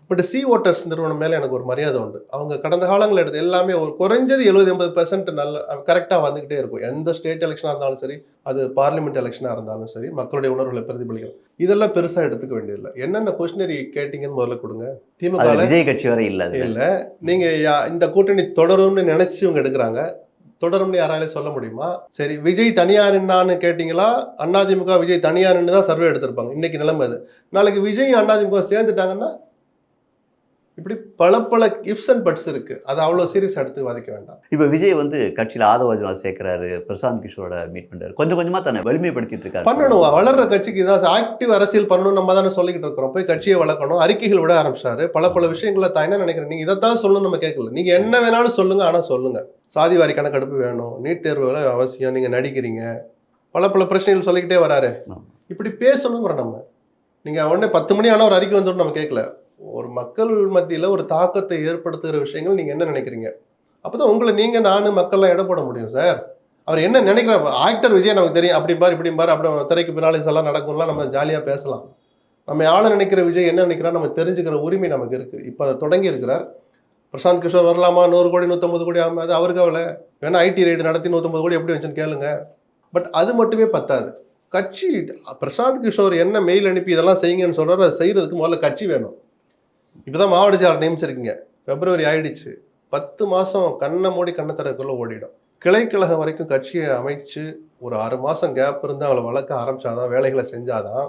பட் சி ஓட்டர்ஸ் நிறுவனம் மேலே எனக்கு ஒரு மரியாதை உண்டு. அவங்க கடந்த காலங்களில் எடுத்து எல்லாமே ஒரு குறைஞ்சது 70-80% நல்ல கரெக்டாக வந்துக்கிட்டே இருக்கும். எந்த ஸ்டேட் எலெக்ஷனாக இருந்தாலும் சரி, அது பார்லிமெண்ட் எலெக்ஷனாக இருந்தாலும் சரி, மக்களுடைய உணர்வுகளை பிரதிபலிக்கிறோம். இதெல்லாம் பெருசாக எடுத்துக்க வேண்டியதில்லை. என்னென்ன கொஸ்டினரி கேட்டீங்கன்னு முதல்ல கொடுங்க. திமுக விஜய் கட்சி வரை இல்லை இல்லை, நீங்கள் இந்த கூட்டணி தொடரும்னு நினைச்சு இவங்க எடுக்கிறாங்க. தொடரும்னு யாராலையும் சொல்ல முடியுமா? சரி, விஜய் தனியாருன்னு கேட்டீங்களா? அதிமுக விஜய் தனியாருன்னு தான் சர்வே எடுத்திருப்பாங்க. இன்னைக்கு நிலைமை அது. நாளைக்கு விஜய் அதிமுக சேர்ந்துட்டாங்கன்னா இப்படி பல இஃப்ஸ் அண்ட் பட்ஸ் இருக்கு. அது அவ்வளோ சீரியஸ் எடுத்து வாதிக்க வேண்டாம். இப்போ விஜய் வந்து கட்சியில் ஆதரவாஜனா சேர்க்கிறாரு, பிரசாந்த் கிஷோரோட மீட் பண்றாரு, கொஞ்சம் கொஞ்சமா தன்னை வலிமைப்படுத்திட்டு இருக்காரு. பண்ணணும், வளர்ற கட்சிக்கு இதான் ஆக்டிவ் அரசியல் பண்ணணும். நம்ம தானே சொல்லிக்கிட்டு இருக்கிறோம். போய் கட்சியை வளர்க்கணும், அறிக்கைகள் விட ஆரம்பிச்சாரு. பல விஷயங்களை தான் என்ன நினைக்கிறேன், நீங்க இதைத்தான் சொல்லணும் நம்ம கேட்கல. நீங்க என்ன வேணாலும் சொல்லுங்க, ஆனா சொல்லுங்க. சாதிவாரி கணக்கெடுப்பு வேணும், நீட் தேர்வு அவசியம், நீங்க நடிக்கிறீங்க, பல பிரச்சனைகள் சொல்லிக்கிட்டே வராரு. இப்படி பேசணுங்கிற நம்ம. நீங்க உடனே 10 மணி ஆனா ஒரு அறிக்கை வந்துடும் நம்ம கேட்கல. ஒரு மக்கள் மத்தியில ஒரு தாக்கத்தை ஏற்படுத்துகிற விஷயங்கள் நீங்க என்ன நினைக்கிறீங்க? அப்பதான் உங்களை நீங்க நானும் மக்கள்லாம் இடம் போட முடியும் சார். அவர் என்ன நினைக்கிறார்? ஆக்டர் விஜய் நமக்கு தெரியும், அப்படி பாரு இப்படி பாரு, அப்படி திரைக்கு பின்னாலே எல்லாம் நடக்கும்லாம் நம்ம ஜாலியா பேசலாம். நம்ம ஆள நினைக்கிற விஜய் என்ன நினைக்கிறார் நம்ம தெரிஞ்சுக்கிற உரிமை நமக்கு இருக்கு. இப்போ அதை தொடங்கி இருக்கிறார். பிரசாந்த் கிஷோர் வரலாமா? 100 கோடி 150 கோடி ஆகும், அது அவருக்கு அவளை வேணா ஐடி ரைடு நடத்தி 150 கோடி எப்படி வச்சுன்னு கேளுங்க. பட் அது மட்டுமே பத்தாது. கட்சி பிரசாந்த் கிஷோர் என்ன மெயில் அனுப்பி இதெல்லாம் செய்யுங்கன்னு சொல்றாரு, அதை செய்யறதுக்கு முதல்ல கட்சி வேணும். இப்போதான் மாவட்ட செயலாளர் நியமிச்சிருக்கீங்க, பிப்ரவரி ஆயிடுச்சு. 10 மாசம் கண்ணை மூடி கண்ணை திறக்குள்ள ஓடிடும். கிளைக்கழகம் வரைக்கும் கட்சியை அமைச்சு ஒரு 6 மாசம் கேப் இருந்து அவளை வளர்க்க ஆரம்பிச்சாதான், வேலைகளை செஞ்சாதான்,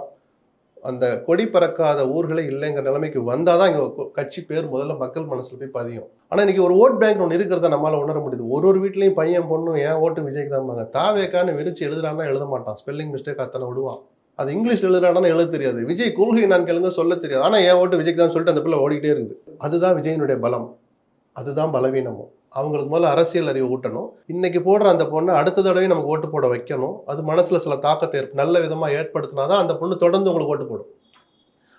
அந்த கொடி பறக்காத ஊர்களே இல்லைங்கிற நிலைமைக்கு வந்தாதான் இங்க கட்சி பேர் முதல்ல மக்கள் மனசுல போய் பதியும். ஆனா இன்னைக்கு ஒரு ஓட் பேங்க் ஒன்று இருக்கிறத நம்மளால உணர முடியுது. ஒரு வீட்லயும் பையன் பொண்ணும் ஏன் ஓட்டு விஜய்க்கு தான் தாவேக்கான்னு விரிச்சு எழுதுறான்னா எழுத மாட்டான், ஸ்பெல்லிங் மிஸ்டேக் அத்தனை விடுவான். அது இங்கிலீஷ் எழுதுறானா எழுத தெரியாது. விஜய் கொள்கை நான் கேளுங்க சொல்ல தெரியாது. ஆனா என் ஓட்டு விஜய்க்கு தான் சொல்லிட்டு அந்த பிள்ளை ஓடிக்கிட்டே இருக்குது. அதுதான் விஜயனுடைய பலம், அதுதான் பலவீனமும். அவங்களுக்கு முதல்ல அரசியல் அறிவு ஊட்டணும். இன்னைக்கு போடுற அந்த பொண்ணை அடுத்த தடவை நமக்கு ஓட்டு போட வைக்கணும். அது மனசுல சில தாக்கத்தை நல்ல விதமா ஏற்படுத்தினாதான் அந்த பொண்ணு தொடர்ந்து உங்களுக்கு ஓட்டு போடும்,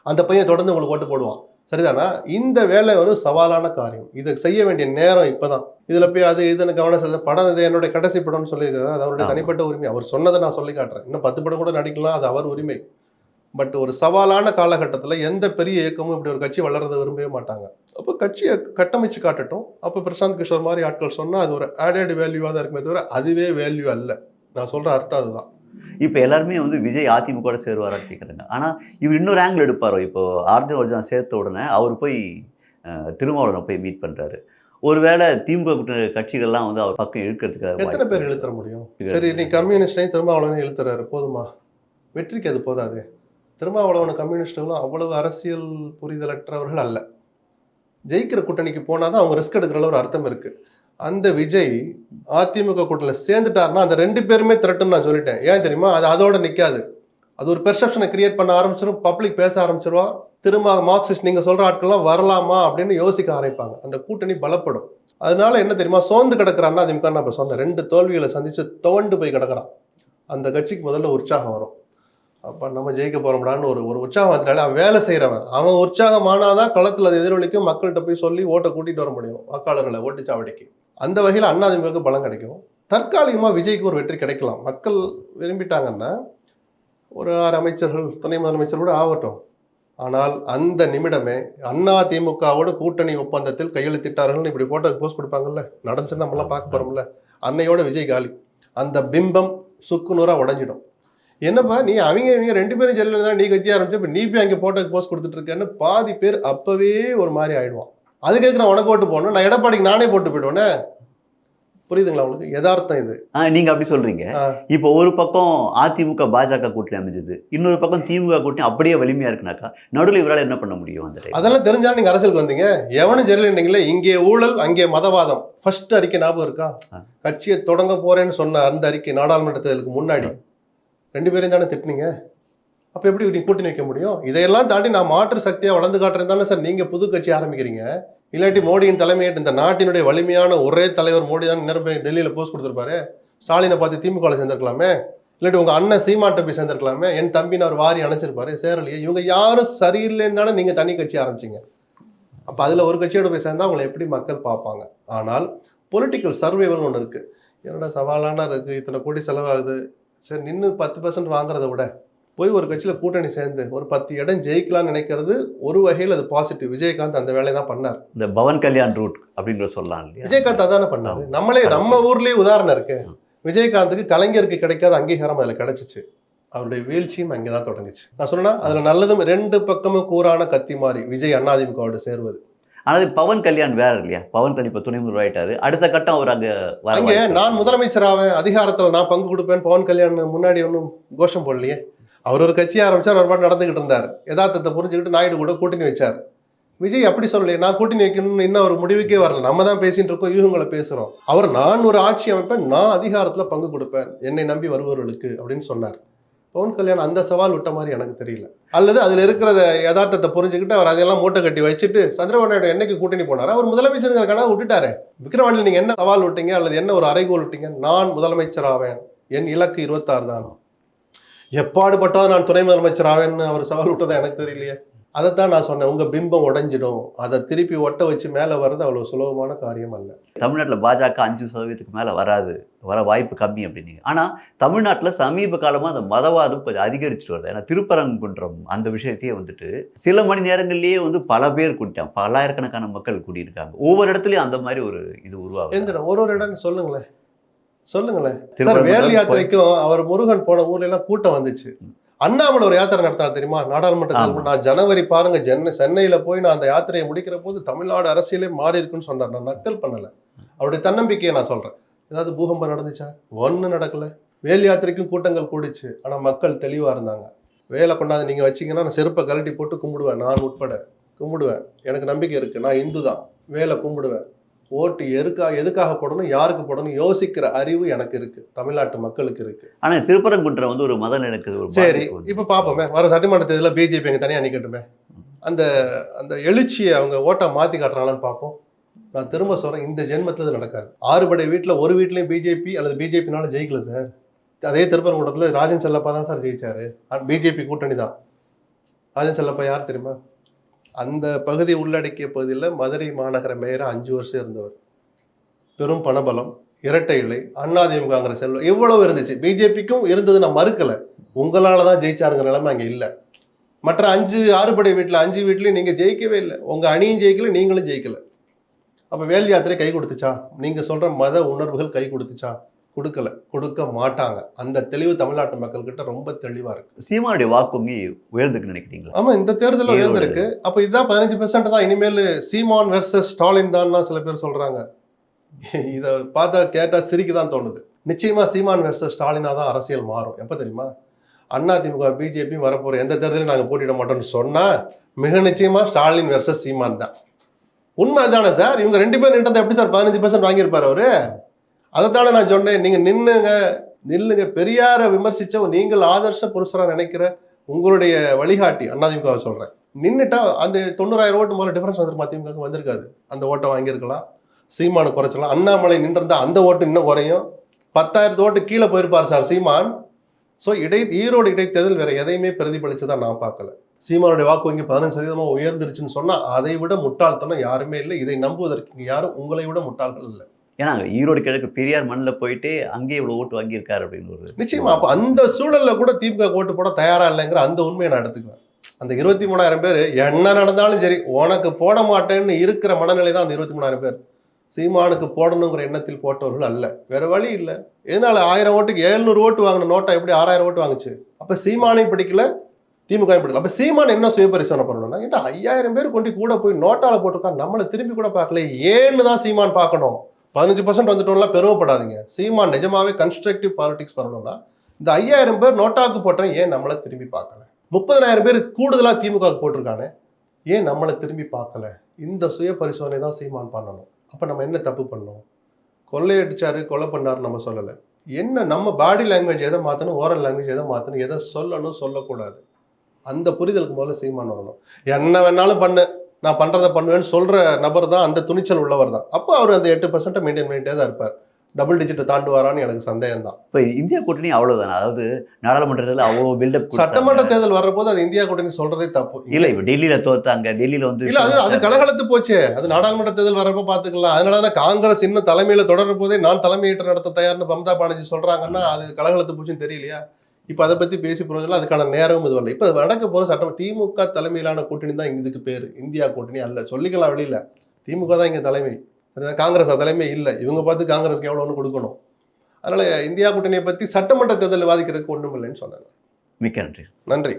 அந்த பையன் தொடர்ந்து உங்களுக்கு ஓட்டு போடுவான். சரிதானா? இந்த வேலை ஒரு சவாலான காரியம். இதை செய்ய வேண்டிய நேரம் இப்பதான். இதுல போய் அது இதுன்னு கவனம் செலுத்த படம், இது என்னுடைய கடைசி படம்னு சொல்லி அது அவருடைய தனிப்பட்ட உரிமை. அவர் சொன்னதை நான் சொல்லி காட்டுறேன். இன்னும் 10 படம் கூட நடிக்கலாம், அது அவர் உரிமை. பட் ஒரு சவாலான காலகட்டத்தில் எந்த பெரிய இயக்கமும் இப்படி ஒரு கட்சி வளர்றதை விரும்பவே மாட்டாங்க. அப்போ கட்சியை கட்டமைச்சு காட்டட்டும். அப்போ பிரசாந்த் கிஷோர் மாதிரி ஆட்கள் சொன்னால் அது ஒரு ஆடட் வேல்யூவாக தான் இருக்குமே தவிர அதுவே வேல்யூ அல்ல. நான் சொல்கிற அர்த்தம் அதுதான். இப்போ எல்லாருமே வந்து விஜய் அதிமுக சேருவாரான்னு கேட்குறாங்க. ஆனால் இவர் இன்னொரு ஆங்கிள் எடுப்பாரோ. இப்போ ஆர்ஜன் ஒர்ஜனா சேர்த்த உடனே அவர் போய் திருமாவளவனை போய் மீட் பண்ணுறாரு. ஒருவேளை திமுக கட்சிகள்லாம் வந்து அவர் பக்கம் இழுக்கிறதுக்காக எத்தனை பேர் இழுத்துற முடியும்? சரி, நீ கம்யூனிஸ்டையும் திருமாவளவனை இழுத்துறாரு, போதுமா? வெற்றிக்கு அது போதாது. திருமாவளவன் கம்யூனிஸ்டுகளும் அவ்வளவு அரசியல் புரிதலற்றவர்கள் அல்ல. ஜெயிக்கிற கூட்டணிக்கு போனால் தான் அவங்க ரிஸ்க் எடுக்கிறல ஒரு அர்த்தம் இருக்கு. அந்த விஜய் அதிமுக கூட்டணியில் சேர்ந்துட்டாருன்னா அந்த 2 பேருமே திரட்டுன்னு நான் சொல்லிட்டேன். ஏன் தெரியுமா? அது அதோட நிற்காது. அது ஒரு பெர்செப்ஷனை கிரியேட் பண்ண ஆரம்பிச்சிடும். பப்ளிக் பேச ஆரம்பிச்சிருவா. திரும்ப மார்க்சிஸ்ட் நீங்கள் சொல்கிற ஆட்கள்லாம் வரலாமா அப்படின்னு யோசிக்க ஆரம்பிப்பாங்க. அந்த கூட்டணி பலப்படும். அதனால என்ன தெரியுமா, சோர்ந்து கிடக்கிறான்னா அதிமுக நான் இப்போ சொன்னேன், 2 தோல்விகளை சந்திச்சு துவண்டு போய் கிடக்கிறான். அந்த கட்சிக்கு முதல்ல உற்சாகம் வரும். அப்போ நம்ம ஜெயிக்க போகிறோம்டான்னு ஒரு உற்சாகம் வந்துட்டாலே அவன் வேலை செய்கிறவன். அவன் உற்சாகமானாதான் களத்தில் அது எதிரொலிக்கும். மக்கள்கிட்ட போய் சொல்லி ஓட்டை கூட்டிகிட்டு வர முடியும், வாக்காளர்களை ஓட்டுச்சாவடிக்கு. அந்த வகையில் அதிமுகவுக்கு பலம் கிடைக்கும். தற்காலிகமாக விஜய்க்கு ஒரு வெற்றி கிடைக்கலாம். மக்கள் விரும்பிட்டாங்கன்னா ஒரு 6 அமைச்சர்கள், துணை முதலமைச்சர் கூட ஆகட்டும். ஆனால் அந்த நிமிடமே அதிமுகவோட கூட்டணி ஒப்பந்தத்தில் கையெழுத்திட்டார்கள் இப்படி போட்டோ போஸ்ட் கொடுப்பாங்கல்ல, நடந்துச்சுன்னு நம்மளாம் பார்க்க போகிறோம்ல, அன்னையோட விஜய் காலி. அந்த பிம்பம் சுக்குநூறாக உடஞ்சிடும். என்னப்பா நீ அவங்க 2 பேரும் ஜெயிலில் தான் நீ கட்சி ஆரம்பிச்சு, இப்போ நீ போய் அங்கே போட்டோக்கு போஸ்ட் கொடுத்துட்டு இருக்கேன்னு பாதி பேர் அப்பவே ஒரு மாதிரி ஆயிடுவான். அதுக்கு நான் உனக்கு ஓட்டு போடணும், நான் எடப்பாடிக்கு நானே போட்டு போயிடுவேனே. புரியுதுங்களா உங்களுக்கு? யதார்த்தம் இது. நீங்க அப்படி சொல்றீங்க. இப்போ ஒரு பக்கம் அதிமுக பாஜக கூட்டணி அமைஞ்சது, இன்னொரு பக்கம் திமுக கூட்டணி அப்படியே வலிமையா இருக்குனாக்கா நடுவில் இவரால் என்ன பண்ண முடியும்? அந்த அதெல்லாம் தெரிஞ்சாலும் நீங்க அரசியலுக்கு வந்தீங்க. எவனும் ஜெயிலுங்களே, இங்கே ஊழல் அங்கே மதவாதம். ஃபர்ஸ்ட் அறிக்கை ஞாபகம் இருக்கா? கட்சியை தொடங்க போறேன்னு சொன்ன அந்த அறிக்கை நாடாளுமன்ற தேர்தலுக்கு முன்னாடி 2 பேரையும் தானே திட்டினீங்க. அப்போ எப்படி நீ கூட்டணி வைக்க முடியும்? இதையெல்லாம் தாண்டி நான் மாற்று சக்தியாக வளர்ந்து காட்டுறேன் தானே சார் நீங்கள் புது கட்சி ஆரம்பிக்கிறீங்க. இல்லாட்டி மோடியின் தலைமையேற்று இந்த நாட்டினுடைய வலிமையான ஒரே தலைவர் மோடி தான் நேரம் போய் டெல்லியில் போஸ்ட் கொடுத்துருப்பாரு. ஸ்டாலினை பார்த்து திமுகவில் சேர்ந்திருக்கலாமே, இல்லாட்டி உங்கள் அண்ணன் சீமான்ட்ட போய் சேர்ந்திருக்கலாமே. என் தம்பின்னு அவர் வாரி அணைச்சிருப்பாரு, சேரலையே. இவங்க யாரும் சரியில்லைன்னாலும் நீங்கள் தனி கட்சி ஆரம்பிச்சிங்க. அப்போ அதில் ஒரு கட்சியோட போய் சேர்ந்தால் அவங்களை எப்படி மக்கள் பார்ப்பாங்க? ஆனால் பொலிட்டிக்கல் சர்வைவல்னு ஒன்று இருக்குது. என்னோட சவாலான இருக்குது, இத்தனை கோடி செலவாகுது. சரி, நின்று 10% வாங்குறத விட போய் ஒரு கட்சியில் கூட்டணி சேர்ந்து ஒரு 10 இடம் ஜெயிக்கலாம்னு நினைக்கிறது ஒரு வகையில் அது பாசிட்டிவ். விஜயகாந்த் அந்த வேலையை தான் பண்ணார். இந்த பவன் கல்யாண் ரூட் அப்படின்ற சொல்லலாம். விஜயகாந்த் அதானே பண்ணாரு. நம்ம ஊர்லேயே உதாரணம் இருக்கு. விஜயகாந்துக்கு கலைஞருக்கு கிடைக்காத அங்கீகாரம் அதில் கிடைச்சிச்சு. அவருடைய வீழ்ச்சியும் அங்கே தான் தொடங்குச்சு. நான் சொன்னா அதில் நல்லதும் 2 பக்கமும் கூறான கத்தி மாறி விஜய் அதிமுகவோட சேருவது. ஆனால் பவன் கல்யாண் வேற இல்லையா? பவன் கல்யாண் இப்போ துணை முதல்வராயிட்டாரு. அடுத்த கட்டம் அவர் அங்கே நான் முதலமைச்சராவேன், அதிகாரத்தில் நான் பங்கு கொடுப்பேன். பவன் கல்யாண் முன்னாடி ஒன்றும் கோஷம் போடலையே. அவர் ஒரு கட்சி ஆரம்பிச்சார், ஒரு பாட்டு நடந்துகிட்டு இருந்தார். யதார்த்தத்தை புரிஞ்சுக்கிட்டு நாயுடு கூட கூட்டணி வச்சார். விஜய் அப்படி சொல்லலையே, நான் கூட்டணி வைக்கணும்னு இன்னும் ஒரு முடிவுக்கே வரல. நம்ம தான் பேசிட்டு இருக்கோம், யூகங்களை பேசுறோம். அவர் நான் ஒரு ஆட்சி அமைப்பேன், நான் அதிகாரத்தில் பங்கு கொடுப்பேன் என்னை நம்பி வருபவர்களுக்கு அப்படின்னு சொன்னார். பவன் கல்யாண் அந்த சவால் விட்ட மாதிரி எனக்கு தெரியல. அல்லது அதில் இருக்கிற யதார்த்தத்தை புரிஞ்சுக்கிட்டு அவர் அதையெல்லாம் மூட்டை கட்டி வச்சுட்டு சந்திரபாபு நாயுடு என்னைக்கு கூட்டணி போனார், அவர் முதலமைச்சருங்கிற கனவு விட்டுட்டாரு. விக்ரவாண்டியில் நீங்கள் என்ன சவால் விட்டீங்க அல்லது என்ன ஒரு அறைகோல் விட்டீங்க? நான் முதலமைச்சர் ஆவேன், என் இலக்கு 26 தான், எப்பாடுபட்டால் நான் துணை முதலமைச்சர் ஆவேன்னு அவர் சவால் விட்டதா எனக்கு தெரியலையே. அதைத்தான் நான் சொன்னேன், உங்கள் பிம்பம் உடைஞ்சிடும், அதை திருப்பி ஒட்ட வச்சு மேலே வர்றது அவ்வளோ சுலபமான காரியம் அல்ல. தமிழ்நாட்டில் பாஜக 5% மேலே வர வாய்ப்பு கம்மி அப்படின்னீங்க. ஆனால் தமிழ்நாட்டில் சமீப காலமாக அந்த மதவாதம் கொஞ்சம் அதிகரிச்சுட்டு வருது. ஏன்னா திருப்பரங்குன்றம் அந்த விஷயத்தையே வந்துட்டு சில மணி நேரங்கள்லேயே வந்து பல பேர் கூட்டிட்டாங்க, பல்லாயிரக்கணக்கான மக்கள் கூட்டியிருக்காங்க. ஒவ்வொரு இடத்துலையும் அந்த மாதிரி ஒரு இது உருவாகும். எந்த ஒரு இடம் சொல்லுங்களேன். வேல் யாத்திரைக்கும் அவர் முருகன் போன ஊர்ல எல்லாம் கூட்டம் வந்துச்சு. அண்ணாமலை ஒரு யாத்திரை நடத்தினார் தெரியுமா? நாடாளுமன்றத்தில் நான் ஜனவரி பாருங்க சென்னையில போய் நான் அந்த யாத்திரையை முடிக்கிற போது தமிழ்நாடு அரசியலே மாறி இருக்குன்னு சொன்னார். நான் நக்கல் பண்ணல, அவருடைய தன்னம்பிக்கையை நான் சொல்றேன். ஏதாவது பூகம்பம் நடந்துச்சா? ஒன்றும் நடக்கல. வேல் யாத்திரைக்கும் கூட்டங்கள் கூடிச்சு, ஆனா மக்கள் தெளிவா இருந்தாங்க. வேலை கொண்டாந்து நீங்க வச்சீங்கன்னா நான் செருப்பை கழட்டி போட்டு கும்பிடுவேன், நான் உட்பட கும்பிடுவேன். எனக்கு நம்பிக்கை இருக்கு, நான் இந்து தான், வேலை கும்பிடுவேன். ஓட்டு எதுக்காக போடணும், யாருக்கு போடணும் யோசிக்கிற அறிவு எனக்கு இருக்கு, தமிழ்நாட்டு மக்களுக்கு இருக்கு. ஆனா திருப்பரங்குன்றம் வந்து ஒரு மத நினைக்குது. சரி, இப்ப பாப்போமே, வர சட்டமன்ற தேர்தலில் பிஜேபி எங்க தனியா நிக்கட்டுமே, அந்த அந்த எழுச்சியை அவங்க ஓட்டா மாத்தி காட்டுறாங்கன்னு பார்ப்போம். நான் திரும்ப சொல்றேன், இந்த ஜென்மத்துல இது நடக்காது. 6 படை வீட்டுல ஒரு வீட்லயும் பிஜேபி அல்லது பிஜேபினால ஜெயிக்கல சார். அதே திருப்பரங்குன்றத்துல ராஜன் செல்லப்பா தான் சார் ஜெயிச்சாரு. பிஜேபி கூட்டணி தான். ராஜன் செல்லப்பா யார் தெரியுமா? அந்த பகுதி உள்ளடக்கிய பகுதியில் மதுரை மாநகர மேயராக 5 வருஷம் இருந்தவர். பெரும் பணபலம், இரட்டை இலை, அதிமுகங்கிற செல்வம் இவ்வளவு இருந்துச்சு. பிஜேபிக்கும் இருந்தது, நான் மறுக்கலை. உங்களால தான் ஜெயிச்சாருங்கிற நிலைமை அங்கே இல்லை. மற்ற 6 படை வீட்டில் 5 வீட்லையும் நீங்கள் ஜெயிக்கவே இல்லை. உங்கள் அணியும் ஜெயிக்கல, நீங்களும் ஜெயிக்கல. அப்போ வேல் யாத்திரை கை கொடுத்துச்சா? நீங்கள் சொல்கிற மத உணர்வுகள் கை கொடுத்துச்சா? கொடுக்கல, கொடுக்க மாட்டாங்க. அந்த தெளிவு தமிழ்நாட்டு மக்கள்கிட்ட ரொம்ப தெளிவாக இருக்கு. சீமானுடைய வாக்கு வங்கி உயர்ந்துக்குன்னு நினைக்கிறீங்களா? ஆமாம், இந்த தேர்தலில் உயர்ந்திருக்கு. அப்போ இதுதான் 15% தான். இனிமேல் சீமான் வெர்சஸ் ஸ்டாலின் தான் சில பேர் சொல்கிறாங்க. இதை பார்த்தா கேட்டால் சிரிக்க தான் தோணுது. நிச்சயமாக சீமான் வெர்சஸ் ஸ்டாலினாக தான் அரசியல் மாறும். எப்போ தெரியுமா? அதிமுக பிஜேபி வரப்போகிற எந்த தேர்தலையும் நாங்கள் போட்டியிட மாட்டோம்னு சொன்னால் மிக நிச்சயமாக ஸ்டாலின் வெர்சஸ் சீமான் தான். உண்மை அதுதானே சார்? இவங்க 2 பேர் நின்றதை எப்படி சார் 15% வாங்கியிருப்பார் அவரு? அதைத்தானே நான் சொன்னேன். நீங்கள் நில்லுங்க. பெரியாரை விமர்சித்த நீங்கள் ஆதர்ச புருஷராக நினைக்கிற உங்களுடைய வழிகாட்டி அதிமுகவை சொல்கிறேன். நின்றுட்டா அந்த 90,000 ஓட்டு மேலே டிஃபரன்ஸ் வந்துருமா? அதிமுக வந்திருக்காது. அந்த ஓட்டை வாங்கியிருக்கலாம், சீமானு குறைச்சலாம். அண்ணாமலை நின்றிருந்தா அந்த ஓட்டு இன்னும் குறையும். 10,000 ஓட்டு கீழே போயிருப்பார் சார் சீமான். ஸோ ஈரோடு இடைத்தேர்தல் வேற எதையுமே பிரதிபலிச்சுதான் நான் பார்க்கல. சீமானுடைய வாக்கு வங்கி 15% உயர்ந்துருச்சுன்னு சொன்னா அதை விட முட்டாள்தனம் யாருமே இல்லை. இதை நம்புவதற்கு யாரும் உங்களை விட முட்டாள்கள் இல்லை. ஏன்னா ஈரோடு கிழக்கு பெரியார் மண்ணில் போயிட்டு அங்கேயே இவ்வளோ ஓட்டு வாங்கியிருக்காரு அப்படின்னு ஒரு நிச்சயமா. அப்போ அந்த சூழல்ல கூட திமுக ஓட்டு போட தயாரா இல்லைங்கிற அந்த உண்மையை நான் எடுத்துக்குவேன். அந்த 23,000 பேர் என்ன நடந்தாலும் சரி உனக்கு போட மாட்டேன்னு இருக்கிற மனநிலை தான் அந்த 23,000 பேர். சீமானுக்கு போடணுங்கிற எண்ணத்தில் போட்டவர்கள் அல்ல. வேற வழி இல்லை. எதனால 1000 ஓட்டுக்கு 700 ஓட்டு வாங்கின நோட்டா எப்படி 6,000 ஓட்டு வாங்குச்சு? அப்ப சீமானையும் பிடிக்கல, திமுக பிடிக்கல. அப்ப சீமான் என்ன சுய பரிசோதனை பண்ணணும்னா, ஏன்னா 5000 பேர் கொண்டு கூட போய் நோட்டால போட்டிருக்கா, நம்மளை திரும்பி கூட பார்க்கல, ஏன்னு தான் சீமான் பார்க்கணும். 15% வந்துட்டோம்லாம் பெருமைப்படாதீங்க. சீமான் நிஜமாவே கன்ஸ்ட்ரக்டிவ் பாலிடிக்ஸ் பண்ணணும்னா இந்த 5000 பேர் நோட்டாக்கு போட்டோம், ஏன் நம்மளை திரும்பி பார்க்கல? 30,000 பேர் கூடுதலா திமுக போட்டிருக்கானே, ஏன் நம்மளை திரும்பி பார்க்கல? இந்த சுய பரிசோதனை தான் சீமான் பண்ணணும். அப்ப நம்ம என்ன தப்பு பண்ணோம்? கொள்ளையடிச்சாரு, கொலை பண்ணாரு நம்ம சொல்லலை. என்ன நம்ம பாடி லாங்குவேஜ் எதை மாற்றணும், ஓரல் லாங்குவேஜ் எதை மாற்றணும், எதை சொல்லணும், சொல்லக்கூடாது, அந்த புரிதலுக்கு முதல்ல சீமான் வரணும். என்ன வேணாலும் பண்ணு, நான் பண்ணுறதை பண்ணுவேன்னு சொல்கிற நபர் தான், அந்த துணிச்சல் உள்ளவர் தான். அப்போ அவர் அந்த 8% மெயின்டைன் பண்ணிட்டே தான் இருப்பார். டபுள் டிஜிட்டை தாண்டுவாரான்னு எனக்கு சந்தேகம் தான். இப்போ இந்தியா கூட்டணி அவ்வளோதானே, அதாவது நாடாளுமன்றத்தில் அவ்வளோ பில்டப். சட்டமன்ற தேர்தல் வர்றபோது அது இந்தியா கூட்டணி சொல்றதே தப்பு இல்லை. இப்போ டெல்லியில் தோத்தாங்க, டெல்லியில் வந்து இல்லை, அது கலகலத்து போச்சு. அது நாடாளுமன்ற தேர்தல் வர்றப்போ பார்த்துக்கலாம். அதனால தான் காங்கிரஸ் இன்னும் தலைமையில் தொடர போதே நான் தலைமையேற்று நடத்த தயார்னு மம்தா பானர்ஜி சொல்றாங்கன்னா அது கலகலத்து போச்சுன்னு தெரியலையா? இப்போ அதை பற்றி பேசி போகிறதுல அதுக்கான நேரமும் இது வரல. இப்போ நடக்க போகிற சட்டம் திமுக தலைமையிலான கூட்டணி தான் இதுக்கு பேர், இந்தியா கூட்டணி அல்ல. சொல்லிக்கலாம் வெளியில், திமுக தான் இங்கே தலைமை, காங்கிரஸ் தலைமை இல்லை. இவங்க பார்த்து காங்கிரஸ்க்கு எவ்வளோன்னு கொடுக்கணும். அதனால இந்தியா கூட்டணியை பற்றி சட்டமன்ற தேர்தல் விவாதிக்கிறதுக்கு ஒன்றும் இல்லைன்னு சொன்னாங்க. மிக்க நன்றி. நன்றி.